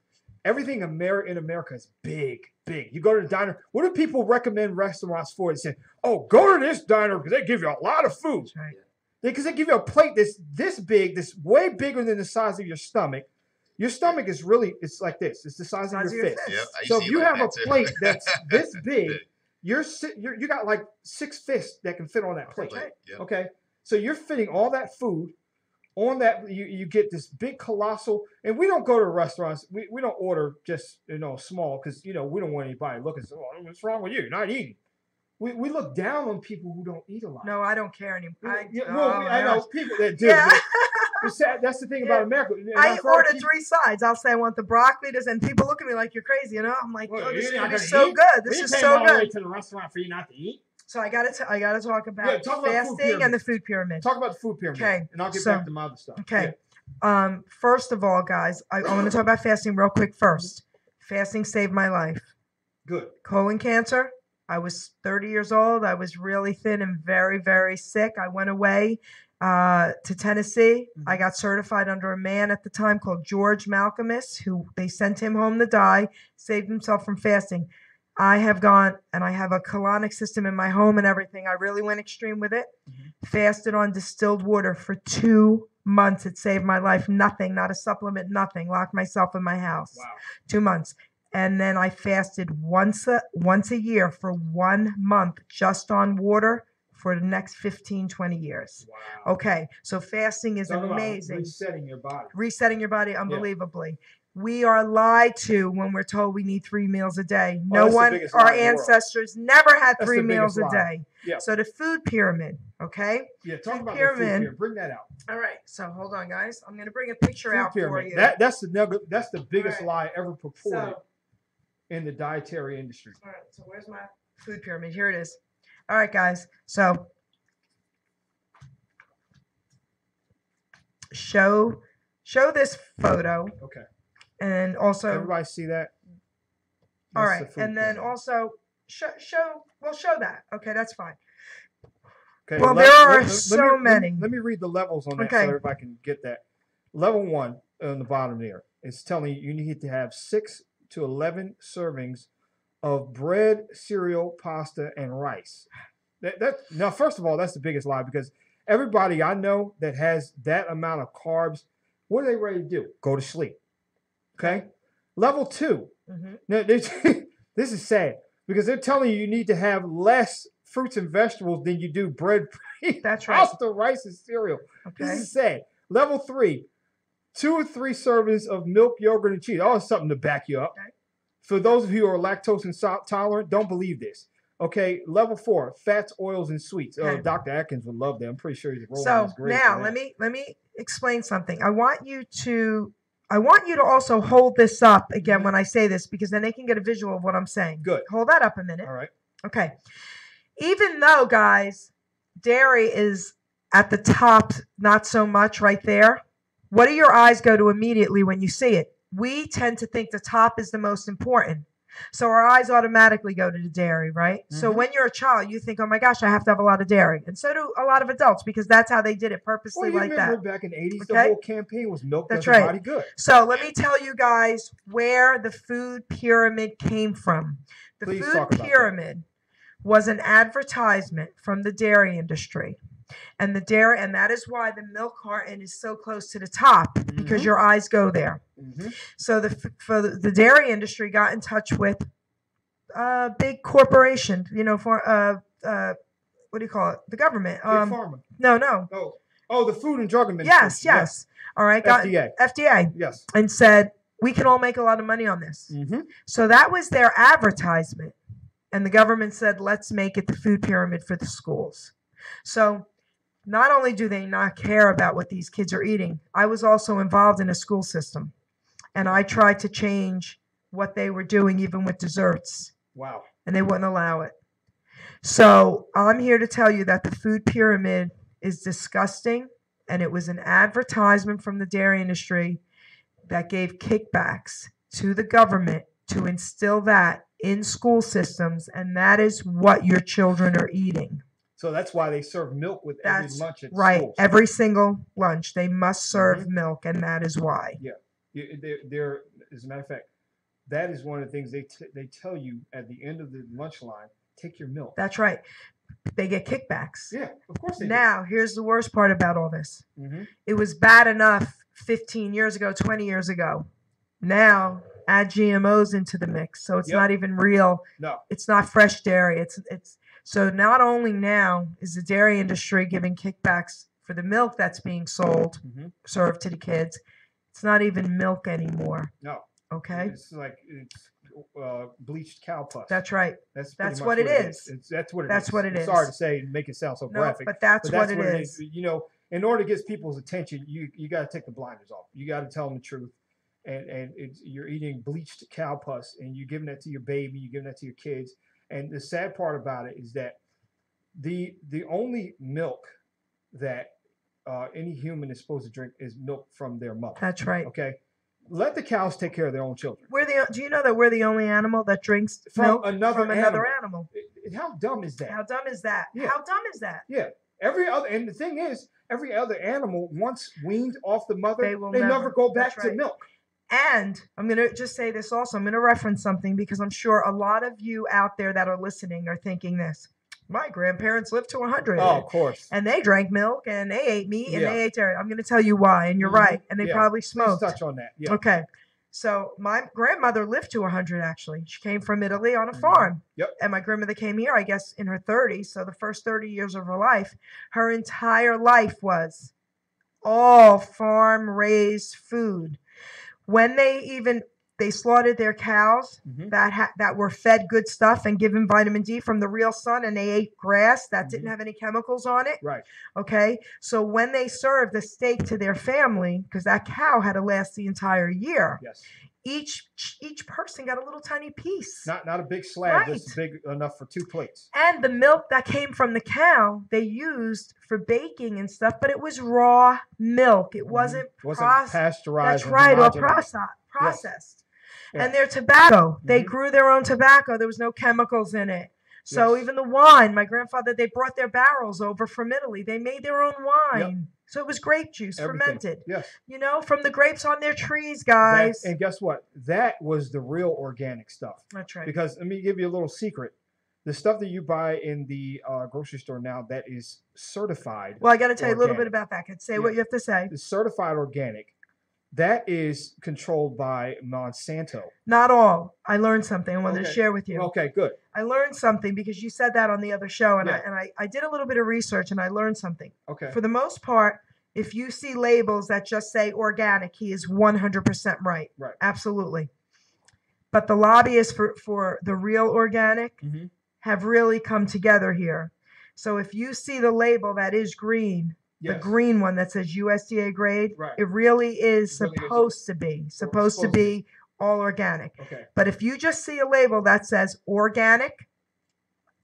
Everything in America is big, big. You go to the diner. What do people recommend restaurants for? They say, oh, go to this diner because they give you a lot of food. Right. Because they give you a plate that's this big, this way bigger than the size of your stomach. Your stomach is it's like this. It's the size of your fist. Yep, So if you have a plate that's this big, you got like 6 fists that can fit on that plate. Yep. Okay, so you're fitting all that food on that. You get this big colossal, and we don't go to restaurants. We don't order just small because we don't want anybody looking. So what's wrong with you? You're not eating. We look down on people who don't eat a lot. No, I don't care anymore. I know people that do. Yeah. That's the thing about America. I order 3 sides. I'll say I want the broccoli, and people look at me like you're crazy. I'm like, well, oh, this you're not is gonna so eat? good. This is so all the way good. to the restaurant for you not to eat. So I gotta talk about Talk about food fasting and the food pyramid. Talk about the food pyramid. Okay, and I'll get back to my other stuff. Okay. Yeah. First of all, guys, I want to talk about fasting real quick first. Fasting saved my life. Good. Colon cancer. I was 30 years old. I was really thin and very, very sick. I went away to Tennessee. Mm-hmm. I got certified under a man at the time called George Malcolmus, who they sent him home to die, saved himself from fasting. I have gone and I have a colonic system in my home and everything. I really went extreme with it. Mm-hmm. Fasted on distilled water for 2 months. It saved my life. Nothing, not a supplement, nothing. Locked myself in my house. Wow. 2 months. And then I fasted once a year for 1 month just on water for the next 15, 20 years. Wow. Okay. So fasting is amazing. Resetting your body. Resetting your body unbelievably. We are lied to when we're told we need 3 meals a day. Oh, No that's the one, biggest our lie in the world. ancestors never had That's 3 the meals biggest a lie. day. Yeah. So the food pyramid, okay? Yeah, talk Food about the food pyramid. pyramid. Bring that out. All right, so hold on, guys. I'm going to bring a picture Food out pyramid. for you. That's the biggest Right. lie ever purported So, in the dietary industry. all right, so where's my food pyramid? Here it is. All right, guys. So show this photo, Okay. and also Everybody see that? all That's right, the food and then pyramid. also show that. Okay, that's fine. Okay, Well, there are so me, many. Let me read the levels on that Okay. so everybody can get that. Level 1 on the bottom there is telling you need to have 6 to 11 servings of bread, cereal, pasta, and rice. Now, first of all, that's the biggest lie, because everybody I know that has that amount of carbs, what are they ready to do? Go to sleep. Okay. Level 2. Mhm. Now, this is sad, because they're telling you need to have less fruits and vegetables than you do bread, That's right. pasta, rice, and cereal. This Okay. is sad. Level 3, 2 or 3 servings of milk, yogurt, and cheese. Oh, something to back you up. Okay. For those of you who are lactose intolerant, don't believe this. Okay. Level 4, fats, oils, and sweets. Okay. Dr. Atkins would love that. I'm pretty sure he's rolling So his grave now for let that. me explain something. I want you to also hold this up again when I say this, because then they can get a visual of what I'm saying. Good. Hold that up a minute. All right. Okay. Even though, guys, dairy is at the top, not so much right there, what do your eyes go to immediately when you see it? We tend to think the top is the most important. So our eyes automatically go to the dairy, right? So Mhm. when you're a child, you think, oh my gosh, I have to have a lot of dairy. And so do a lot of adults, because that's how they did it purposely, Well, you like remember that. back in the 80s, Okay. the whole campaign was milk That's does your right. body good. So let me tell you guys where the food pyramid came from. The Please food talk about that. pyramid was an advertisement from the dairy industry. And that is why the milk carton is so close to the top, because Mhm. your eyes go there. Mhm. So the dairy industry got in touch with a big corporation, for what do you call it? The government. Big Pharma. No. Oh, the Food and Drug Administration. Yes. All right. Got FDA. Yes. And said, we can all make a lot of money on this. Mm-hmm. So that was their advertisement. And the government said, let's make it the food pyramid for the schools. So not only do they not care about what these kids are eating, I was also involved in a school system. And I tried to change what they were doing, even with desserts. Wow. And they wouldn't allow it. So I'm here to tell you that the food pyramid is disgusting. And it was an advertisement from the dairy industry that gave kickbacks to the government to instill that in school systems. And that is what your children are eating. So that's why they serve milk with every lunch at right. schools. Every single lunch, they must serve milk, and that is why. Yeah. They're, as a matter of fact, that is one of the things they tell you at the end of the lunch line, take your milk. That's right. They get kickbacks. Yeah, of course they do. Now, here's the worst part about all this. Mm-hmm. It was bad enough 15 years ago, 20 years ago. Now, add GMOs into the mix. So it's not even real. No. It's not fresh dairy. It's so not only now is the dairy industry giving kickbacks for the milk that's being sold, served to the kids. It's not even milk anymore. No. Okay. It's like bleached cow pus. That's right. That's what it is. That's what it is. That's what it is. Sorry to say, make it sound so graphic. But that's what it is. You know, in order to get people's attention, you got to take the blinders off. You got to tell them the truth. And you're eating bleached cow pus, and you're giving that to your baby, you're giving that to your kids. And the sad part about it is that the only milk that any human is supposed to drink is milk from their mother. That's right. Okay, let the cows take care of their own children. Do you know that we're the only animal that drinks milk from another animal? How dumb is that? How dumb is that? Yeah. How dumb is that? Yeah. And the thing is, every other animal, once weaned off the mother, they never go back to milk. And I'm going to just say this also. I'm going to reference something because I'm sure a lot of you out there that are listening are thinking this. My grandparents lived to 100. Oh, of course. And they drank milk and they ate meat and they ate dairy. I'm going to tell you why. And you're right. And they probably smoked. Please touch on that. Yeah. Okay. So my grandmother lived to 100, actually. She came from Italy on a farm. Yep. And my grandmother came here, I guess, in her 30s. So the first 30 years of her life, her entire life was all farm-raised food. when they slaughtered their cows Mhm. that were fed good stuff and given vitamin D from the real sun, and they ate grass that didn't Mhm. have any chemicals on it. Right. Okay, so when they served the steak to their family, because that cow had to last the entire year, Yes. each person got a little tiny piece. Not a big slab, Right. just big enough for 2 plates. And the milk that came from the cow they used for baking and stuff, but it was raw milk. It wasn't pasteurized. That's right, or homogenized. processed. Yeah. And their tobacco, they Mhm. grew their own tobacco. There was no chemicals in it. So Yes. even the wine, my grandfather, they brought their barrels over from Italy. They made their own wine. So it was grape juice, Everything. fermented. Yes. You know, from the grapes on their trees, guys. And guess what? That was the real organic stuff. That's right. Because let me give you a little secret. The stuff that you buy in the grocery store now that is certified. Well, I got to tell you a little bit organic. about that. Say what you have to say. It's certified organic. That is controlled by Monsanto. Not all. I learned something I wanted to Okay. share with you. Okay, good. I learned something because you said that on the other show, and Yeah. I did a little bit of research and I learned something. Okay. For the most part, if you see labels that just say organic, he is 100% right. Right. Absolutely. But the lobbyists for the real organic Mhm. have really come together here. So if you see the label that is green, the Yes. green one that says USDA grade, Right. it really is It really is supposed to be all organic. Okay. But if you just see a label that says organic,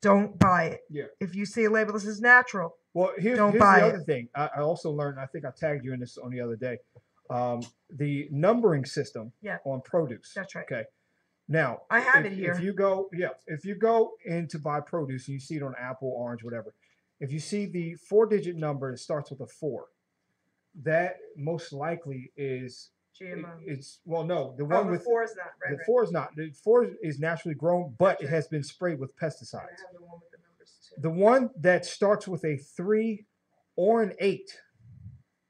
don't buy it. Yeah. If you see a label that says natural, Well, here's Don't the buy other it. thing. I also learned, I think I tagged you in this on the other day, the numbering system Yeah. on produce. That's right. Okay. Now, I have if, it here. If you go in to buy produce and you see it on apple, orange, whatever, if you see the 4-digit number that starts with a 4, that most likely is GMO. no, the Oh, one the with 4 is not. Right, the right. 4 is not. The 4 is naturally grown, but That's it right. has been sprayed with And I pesticides. have the one with the numbers too. The one that starts with a 3 or an 8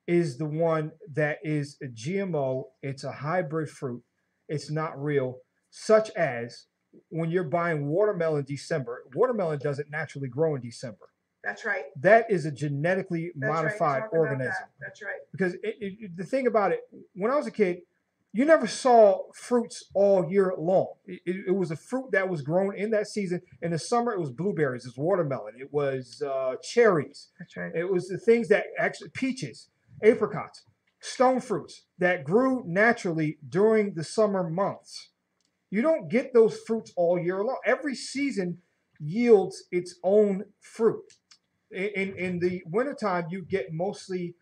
is the one that is a GMO. It's a hybrid fruit. It's not real. Such as when you're buying watermelon in December, watermelon doesn't naturally grow in December. That's right. That is a genetically That's right. modified Talk about organism. that. That's right. Because the thing about it, when I was a kid, you never saw fruits all year long. It was a fruit that was grown in that season. In the summer, it was blueberries, it was watermelon, it was cherries. That's right. It was the things that actually, peaches, apricots, stone fruits that grew naturally during the summer months. You don't get those fruits all year long. Every season yields its own fruit. In the wintertime, you get mostly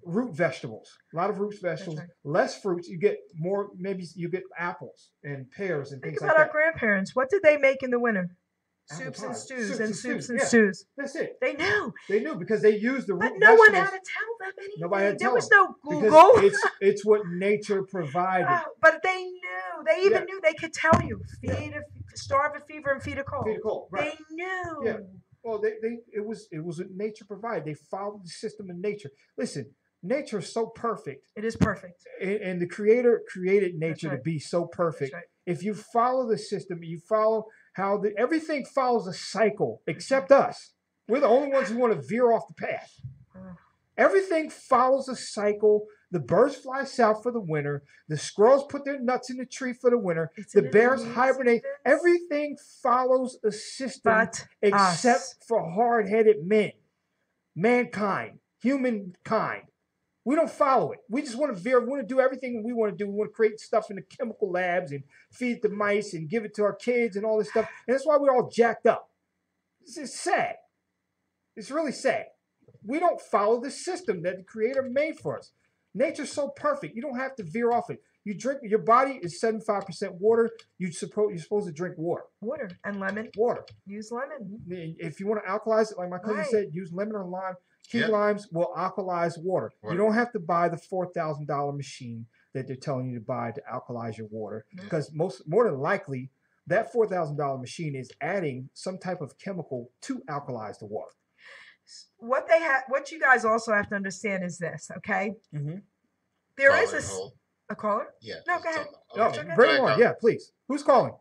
root vegetables, a lot of root vegetables, right. less fruits. You get more, maybe you get apples and pears and Think things about like our that. grandparents. What did they make in the winter? Apple Soups pie. and stews Soups and and soups stews, and yeah. stews. That's it. They knew. They knew because they used the root But no one vegetables. had to tell them anything. Nobody had to There tell was them, no because Google. it's what nature provided. But they knew. They even Yeah. knew. They could tell you. Starve a fever and feed a cold. Feed a cold, right. They knew. Yeah. Well, it was what nature provided. They followed the system of nature. Listen, nature is so perfect, It is perfect. and the Creator created nature right. to be so perfect. That's right. If you follow the system, you follow how everything follows a cycle, except us. We're the only ones who want to veer off the path. Everything follows a cycle. The birds fly south for the winter. The squirrels put their nuts in the tree for the winter. The Isn't it bears amazing, hibernate. Vince? Everything follows a system But except us. for hard-headed men, mankind, humankind. We don't follow it. We just want to veer. We want to do everything we want to do. We want to create stuff in the chemical labs and feed the mice and give it to our kids and all this stuff. And that's why we're all jacked up. It's sad. It's really sad. We don't follow the system that the Creator made for us. Nature's so perfect. You don't have to veer off it. You drink. Your body is 75% water. You're supposed to drink water. Water and lemon. Water. Use lemon. If you want to alkalize it, like my cousin Right. said, use lemon or lime. Key Yep. limes will alkalize water. You Water. don't have to buy the $4,000 machine that they're telling you to buy to alkalize your water, because more than likely that $4,000 machine is adding some type of chemical to alkalize the water. What you guys also have to understand is this, okay? Mhm. There Caller, is hold. a caller. Yeah. No, it's go ahead. on- Oh, okay. okay. bring Go him ahead, on. Carl. Yeah, please. Who's calling?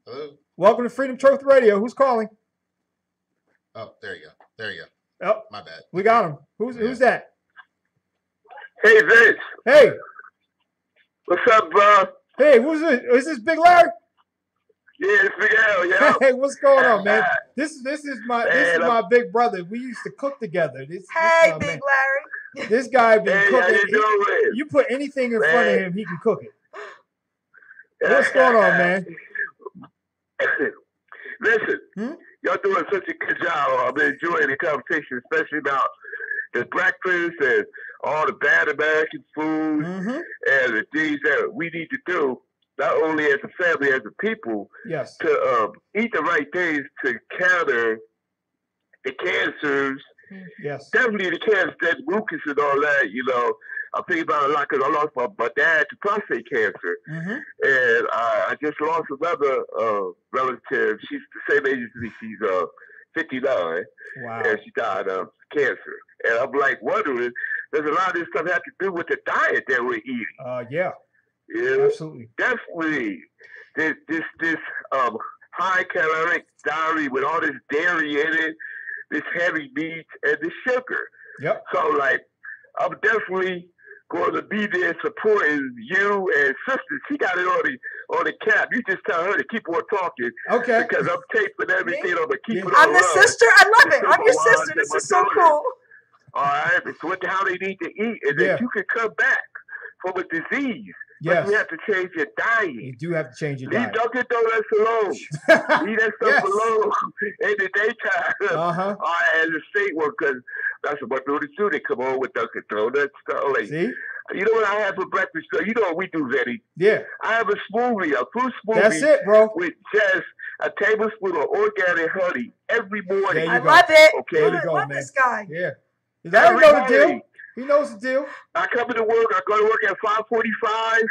Hello. Welcome to Freedom Truth Radio. Who's calling? Oh, there you go. There you go. Oh, My bad. we got him. Who's that? Hey, Vince. Hey, What's up, bro? hey, who's this? Is this Big Larry? Yeah, it's Big L, yo. Hey, what's going on, man? This is Man, my big brother. We used to cook together. This Hey, my Big man. Larry. This guy been Hey, how cooking. you doing? You put anything in front of Man. him, he can cook it. What's going on, man? Listen, Hmm? y'all doing such a good job. I've been enjoying the conversation, especially about the breakfast and all the bad American food Mm-hmm. and the things that we need to do, not only as a family, as a people, Yes. to eat the right things to counter the cancers. Yes. Definitely the cancer, that mucus and all that, you know. I think about it a lot because I lost my dad to prostate cancer. Mm-hmm. And I just lost another relative. She's the same age as me. She's 59. Wow. And she died of cancer. And I'm like wondering, there's a lot of this stuff have to do with the diet that we're eating. Yeah. You know? Absolutely. Definitely. This high caloric diet with all this dairy in it, this heavy meat, and the sugar. Yep. So, like, I'm definitely going to be there supporting you and sister. She got it on the cap. You just tell her to keep on talking. Okay. Because I'm taping everything. I'm going to keep it on I'm the love. sister. I love it. I'm your sister. This is so cool. All right. It's what how they need to eat. And Yeah. that you can come back from a disease. Yes. But you have to change your diet. You do have to change your Leave diet. Dunkin' Donuts alone. Leave that stuff Yes. alone in the daytime. Uh-huh. All right, as a state worker, because that's what my daughters do. They come home with Dunkin' Donuts. Stuff like, See? you know what I have for breakfast? You know what we do, Vinny? Yeah. I have a smoothie, a fruit smoothie. That's it, bro. With just a tablespoon of organic honey every morning. There you I go. love it. Okay. There you I go, love man. this guy. Yeah. Larry know the deal. He knows the deal. I come into work. I go to work at 5:45,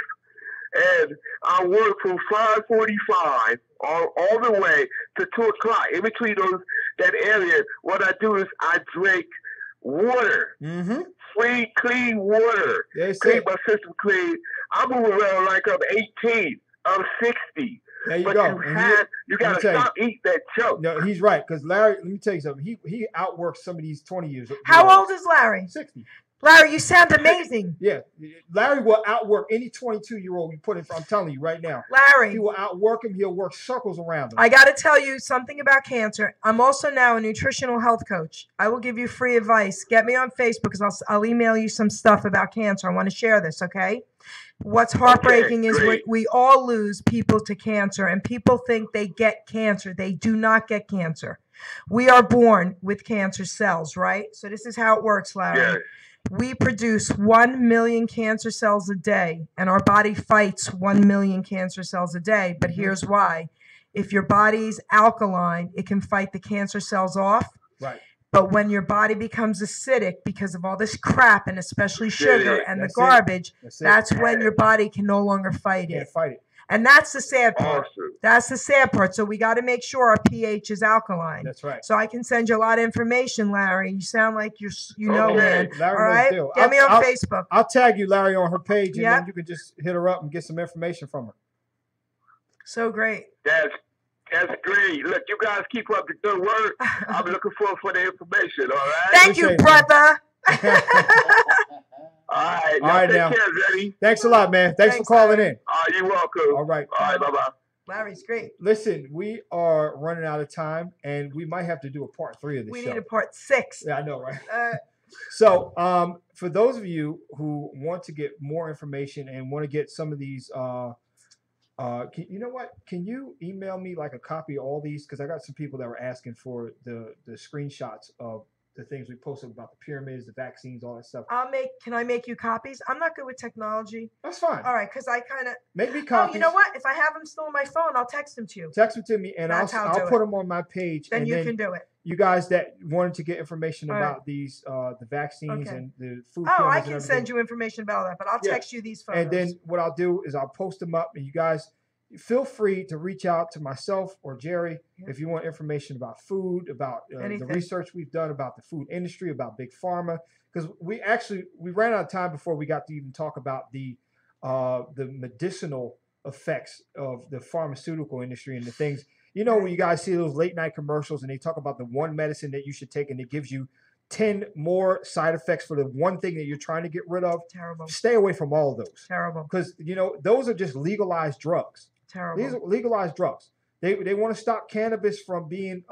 and I work from 5:45 all the way to 2 o'clock. In between that area, what I do is I drink water, Mm-hmm. free, clean water. That's Keep it. my system clean. I move around like I'm 18. I'm 60. There you But go. you And you let me gotta tell you. stop eating that junk. no, he's right. Because Larry, let me tell you something. He outworks some of these 20 years. How old is Larry? 60. Larry, you sound amazing. Yeah. Larry will outwork any 22-year-old you put in front. I'm telling you right now. Larry, He will outwork him. He'll work circles around him. I got to tell you something about cancer. I'm also now a nutritional health coach. I will give you free advice. Get me on Facebook because I'll email you some stuff about cancer. I want to share this, okay? What's heartbreaking is great. we all lose people to cancer, and people think they get cancer. They do not get cancer. We are born with cancer cells, right? So this is how it works, Larry. Yeah. We produce 1 million cancer cells a day, and our body fights 1 million cancer cells a day. But here's why. If your body's alkaline, it can fight the cancer cells off. Right. But when your body becomes acidic because of all this crap, and especially sugar and the That's it. garbage, That's it. that's when your body can no longer fight Can't it. fight it. And that's the sad part. Awesome. That's the sad part. So we got to make sure our pH is alkaline. That's right. So I can send you a lot of information, Larry. You sound like you know, Okay. man. Larry All knows right, the deal. get me on I'll- Facebook. I'll tag you, Larry, on her page, and Yep. then you can just hit her up and get some information from her. So great. That's great. Look, you guys keep up the good work. I'm looking forward for the information. All right. Thank you, Appreciate it, brother. All right. All right, Take now. care, Vinny. Thanks a lot, man. Thanks for Thanks, calling Larry. in. You're welcome. All right. All right. Bye bye. Larry's great. Listen, we are running out of time, and we might have to do a part 3 of this We show. need a part 6. Yeah, I know, right? Uh, So, for those of you who want to get more information and want to get some of these, you know what? Can you email me like a copy of all these? Because I got some people that were asking for the screenshots of the things we posted about the pyramids, the vaccines, all that stuff. Can I make you copies? I'm not good with technology. That's fine. All right, because I kind of. Make me Oh, copies. you know what? If I have them still on my phone, I'll text them to you. Text them to me, and That's how I'll I'll do put it. them on my page. Then and you then can do it. you guys that wanted to get information All right. about these, the vaccines Okay. and the food. Oh, I pyramids and can everything. send you information about that, but I'll Yeah. text you these photos. And then what I'll do is I'll post them up, and you guys feel free to reach out to myself or Jerry Yeah. if you want information about food, about the Anything. research we've done about the food industry, about big pharma. Because we ran out of time before we got to even talk about the medicinal effects of the pharmaceutical industry and the things. You know, when you guys see those late night commercials and they talk about the one medicine that you should take, and it gives you 10 more side effects for the one thing that you're trying to get rid of. Terrible. Stay away from all of those. Terrible. Because, those are just legalized drugs. Terrible. These are legalized drugs. They want to stop cannabis from being,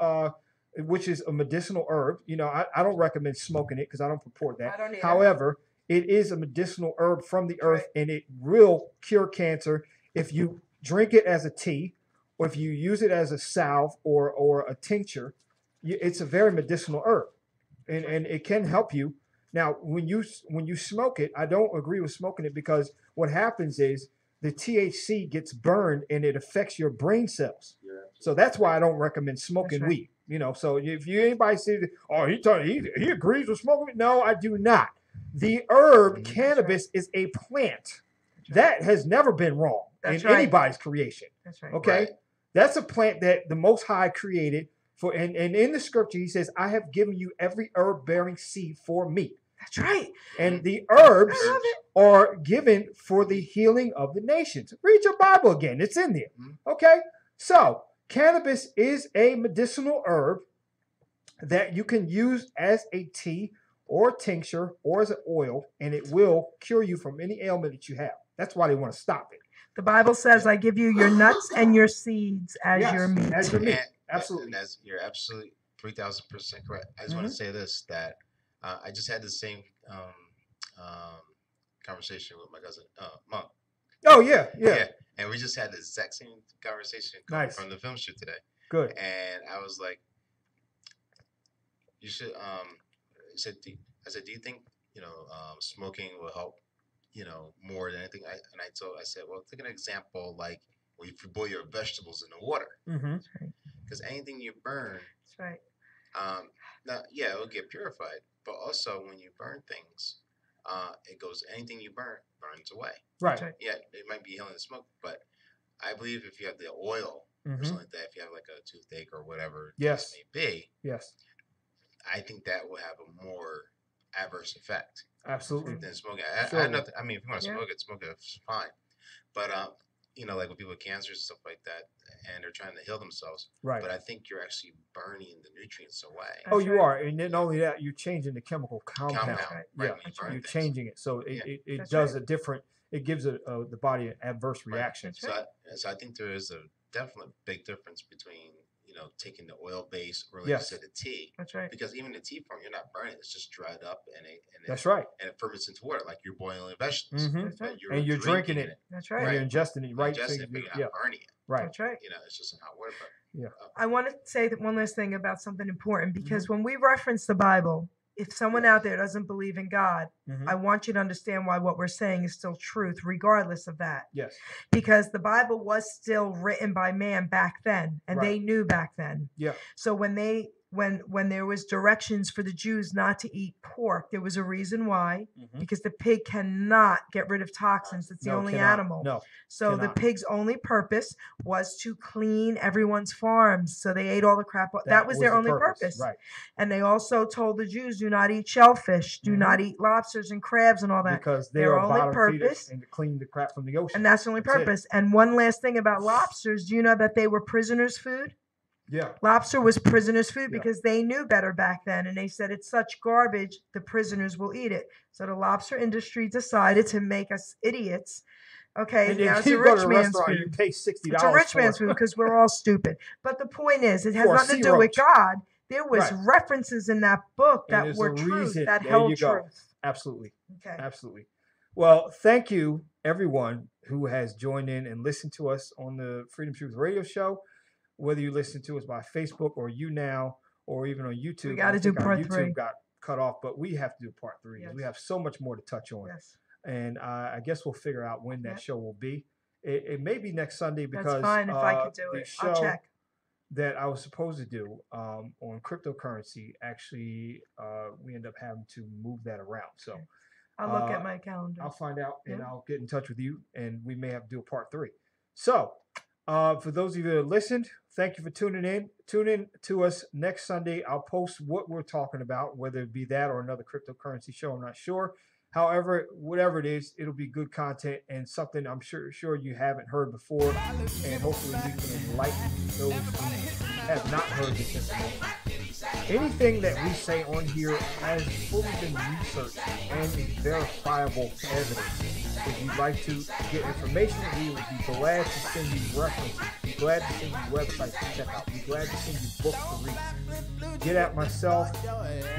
which is a medicinal herb. I don't recommend smoking it because I don't purport that. I don't either. However, it is a medicinal herb from the earth, and it will cure cancer if you drink it as a tea, or if you use it as a salve or a tincture. It's a very medicinal herb, and it can help you. Now, when you smoke it, I don't agree with smoking it, because what happens is the THC gets burned and it affects your brain cells. Yeah. So that's why I don't recommend smoking That's right. weed. So if anybody says, oh, he agrees with smoking weed, no, I do not. The herb cannabis is a plant that has never been wrong in anybody's creation. That's right. Okay, Right. That's a plant that the Most High created for, and in the scripture he says, "I have given you every herb bearing seed for meat." That's right. And the herbs I love it. are given for the healing of the nations. Read your Bible again; it's in there. Okay, so cannabis is a medicinal herb that you can use as a tea or tincture or as an oil, and it will cure you from any ailment that you have. That's why they want to stop it. The Bible says, "I give you your nuts and your seeds as your meat." As your meat. And- Absolutely. And you're absolutely 3,000% correct. I just want to say this, that I just had the same conversation with my cousin, Monk. Oh, yeah. And we just had the exact same conversation Nice. from the film shoot today. Good. And I was like, you should, he said, I said, do you think, smoking will help, more than anything? I said, well, take an example, like when you boil your vegetables in the water, Mm-hmm. because anything you burn, That's right. now, yeah, it will get purified, but also when you burn things, it goes, anything you burn burns away. Right. That's right. Yeah, it might be healing the smoke, but I believe if you have the oil or Mm-hmm. something like that, if you have like a toothache or whatever Yes. it may be, Yes. I think that will have a more adverse effect Absolutely. than smoking. Sure. I have nothing. I mean, if you want to Yeah. smoke it, it's fine. But like with people with cancers and stuff like that, and they're trying to heal themselves. Right. But I think you're actually burning the nutrients away. Oh, That's you right. are, and then not only that, you're changing the chemical compound. right. Right, Yeah, when you burn you're things. changing it, so Yeah. it That's does right. a different. It gives the body an adverse Right. reaction. That's So, right. so I think there is a definite big difference between taking the oil base or like Yes. you said the tea, That's right. because even the tea form you're not burning it, it's just dried up That's right. and it ferments into water like you're boiling vegetables. Mm-hmm. That's right. But And you're drinking it. That's And right. you're ingesting it, right? Ingesting So it, but you're not yeah, burning it. right. That's right. It's just in hot water. But I want to say that one last thing about something important, Mm-hmm. because when we reference the Bible, if someone out there doesn't believe in God, Mhm. I want you to understand why what we're saying is still truth, regardless of that. Yes. Because the Bible was still written by man back then, and they Right. knew back then. Yeah. So when there was directions for the Jews not to eat pork, there was a reason why, Mhm. because the pig cannot get rid of toxins. It's the No, only cannot. animal. No. So the cannot. pig's only purpose was to clean everyone's farms. So they ate all the crap. That was their the only purpose. Right. And they also told the Jews, do not eat shellfish, do not eat lobsters and crabs and all that. Because they Their are only bottom feeders purpose- and to clean the crap from the ocean. And that's the only That's it. purpose. And one last thing about lobsters, do you know that they were prisoners' food? Yeah. Lobster was prisoners' food Yeah. because they knew better back then. And they said, it's such garbage, the prisoners will eat it. So the lobster industry decided to make us idiots. Okay, And now then it's a you go to rich a man's restaurant, you food. pay $60. It's a rich for man's it. food because we're all stupid. But the point is, it has For a nothing to sea do with roach. God. There was Right. references in that book And that there's were a truth, reason. that There held you go. truth. Absolutely. Okay. Absolutely. Well, thank you, everyone who has joined in and listened to us on the Freedom Truth Radio Show. Whether you listen to us by Facebook or YouNow or even on YouTube. We gotta I think do our part YouTube 3. got cut off, but we have to do part 3. Yes. We have so much more to touch on. Yes. And I guess we'll figure out when that Yep. show will be. It may be next Sunday because That's fine if I could do the it. show I'll check. that I was supposed to do on cryptocurrency, actually, we end up having to move that around. So Okay. I'll look uh, at my calendar. I'll find out and Yeah. I'll get in touch with you, and we may have to do a part 3. So for those of you that listened, thank you for tuning in. Tune in to us next Sunday. I'll post what we're talking about, whether it be that or another cryptocurrency show. I'm not sure. However, whatever it is, it'll be good content and something I'm sure you haven't heard before. And hopefully we can enlighten those who have not heard this information. Anything that we say on here has fully been researched and is verifiable evidence. If you'd like to get information, we would be glad to send you references. Be glad to send you websites to check out. Be glad to send you books to read. Get at myself.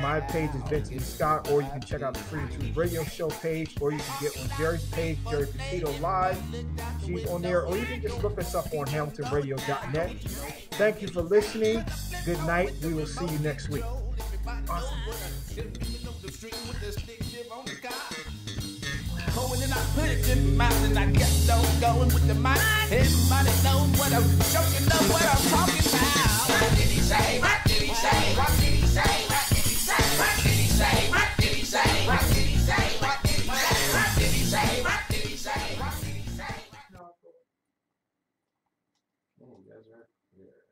My page is Vincent Scott, or you can check out the Freedom Truth Radio Show page, or you can get on Jerry's page, Jerry Petito Live. She's on there, or you can just look us up on HamiltonRadio.net. Thank you for listening. Good night. We will see you next week. And then I put it in my mouth and I kept on going with the mic. Everybody knows what I'm talking, know what I'm talking about. What did he say? What did he say? What did he say? What did he say? What did he say? What did he say? What did he say? What did he say? What did he say? What did he say? What did he say? Oh, you guys are here.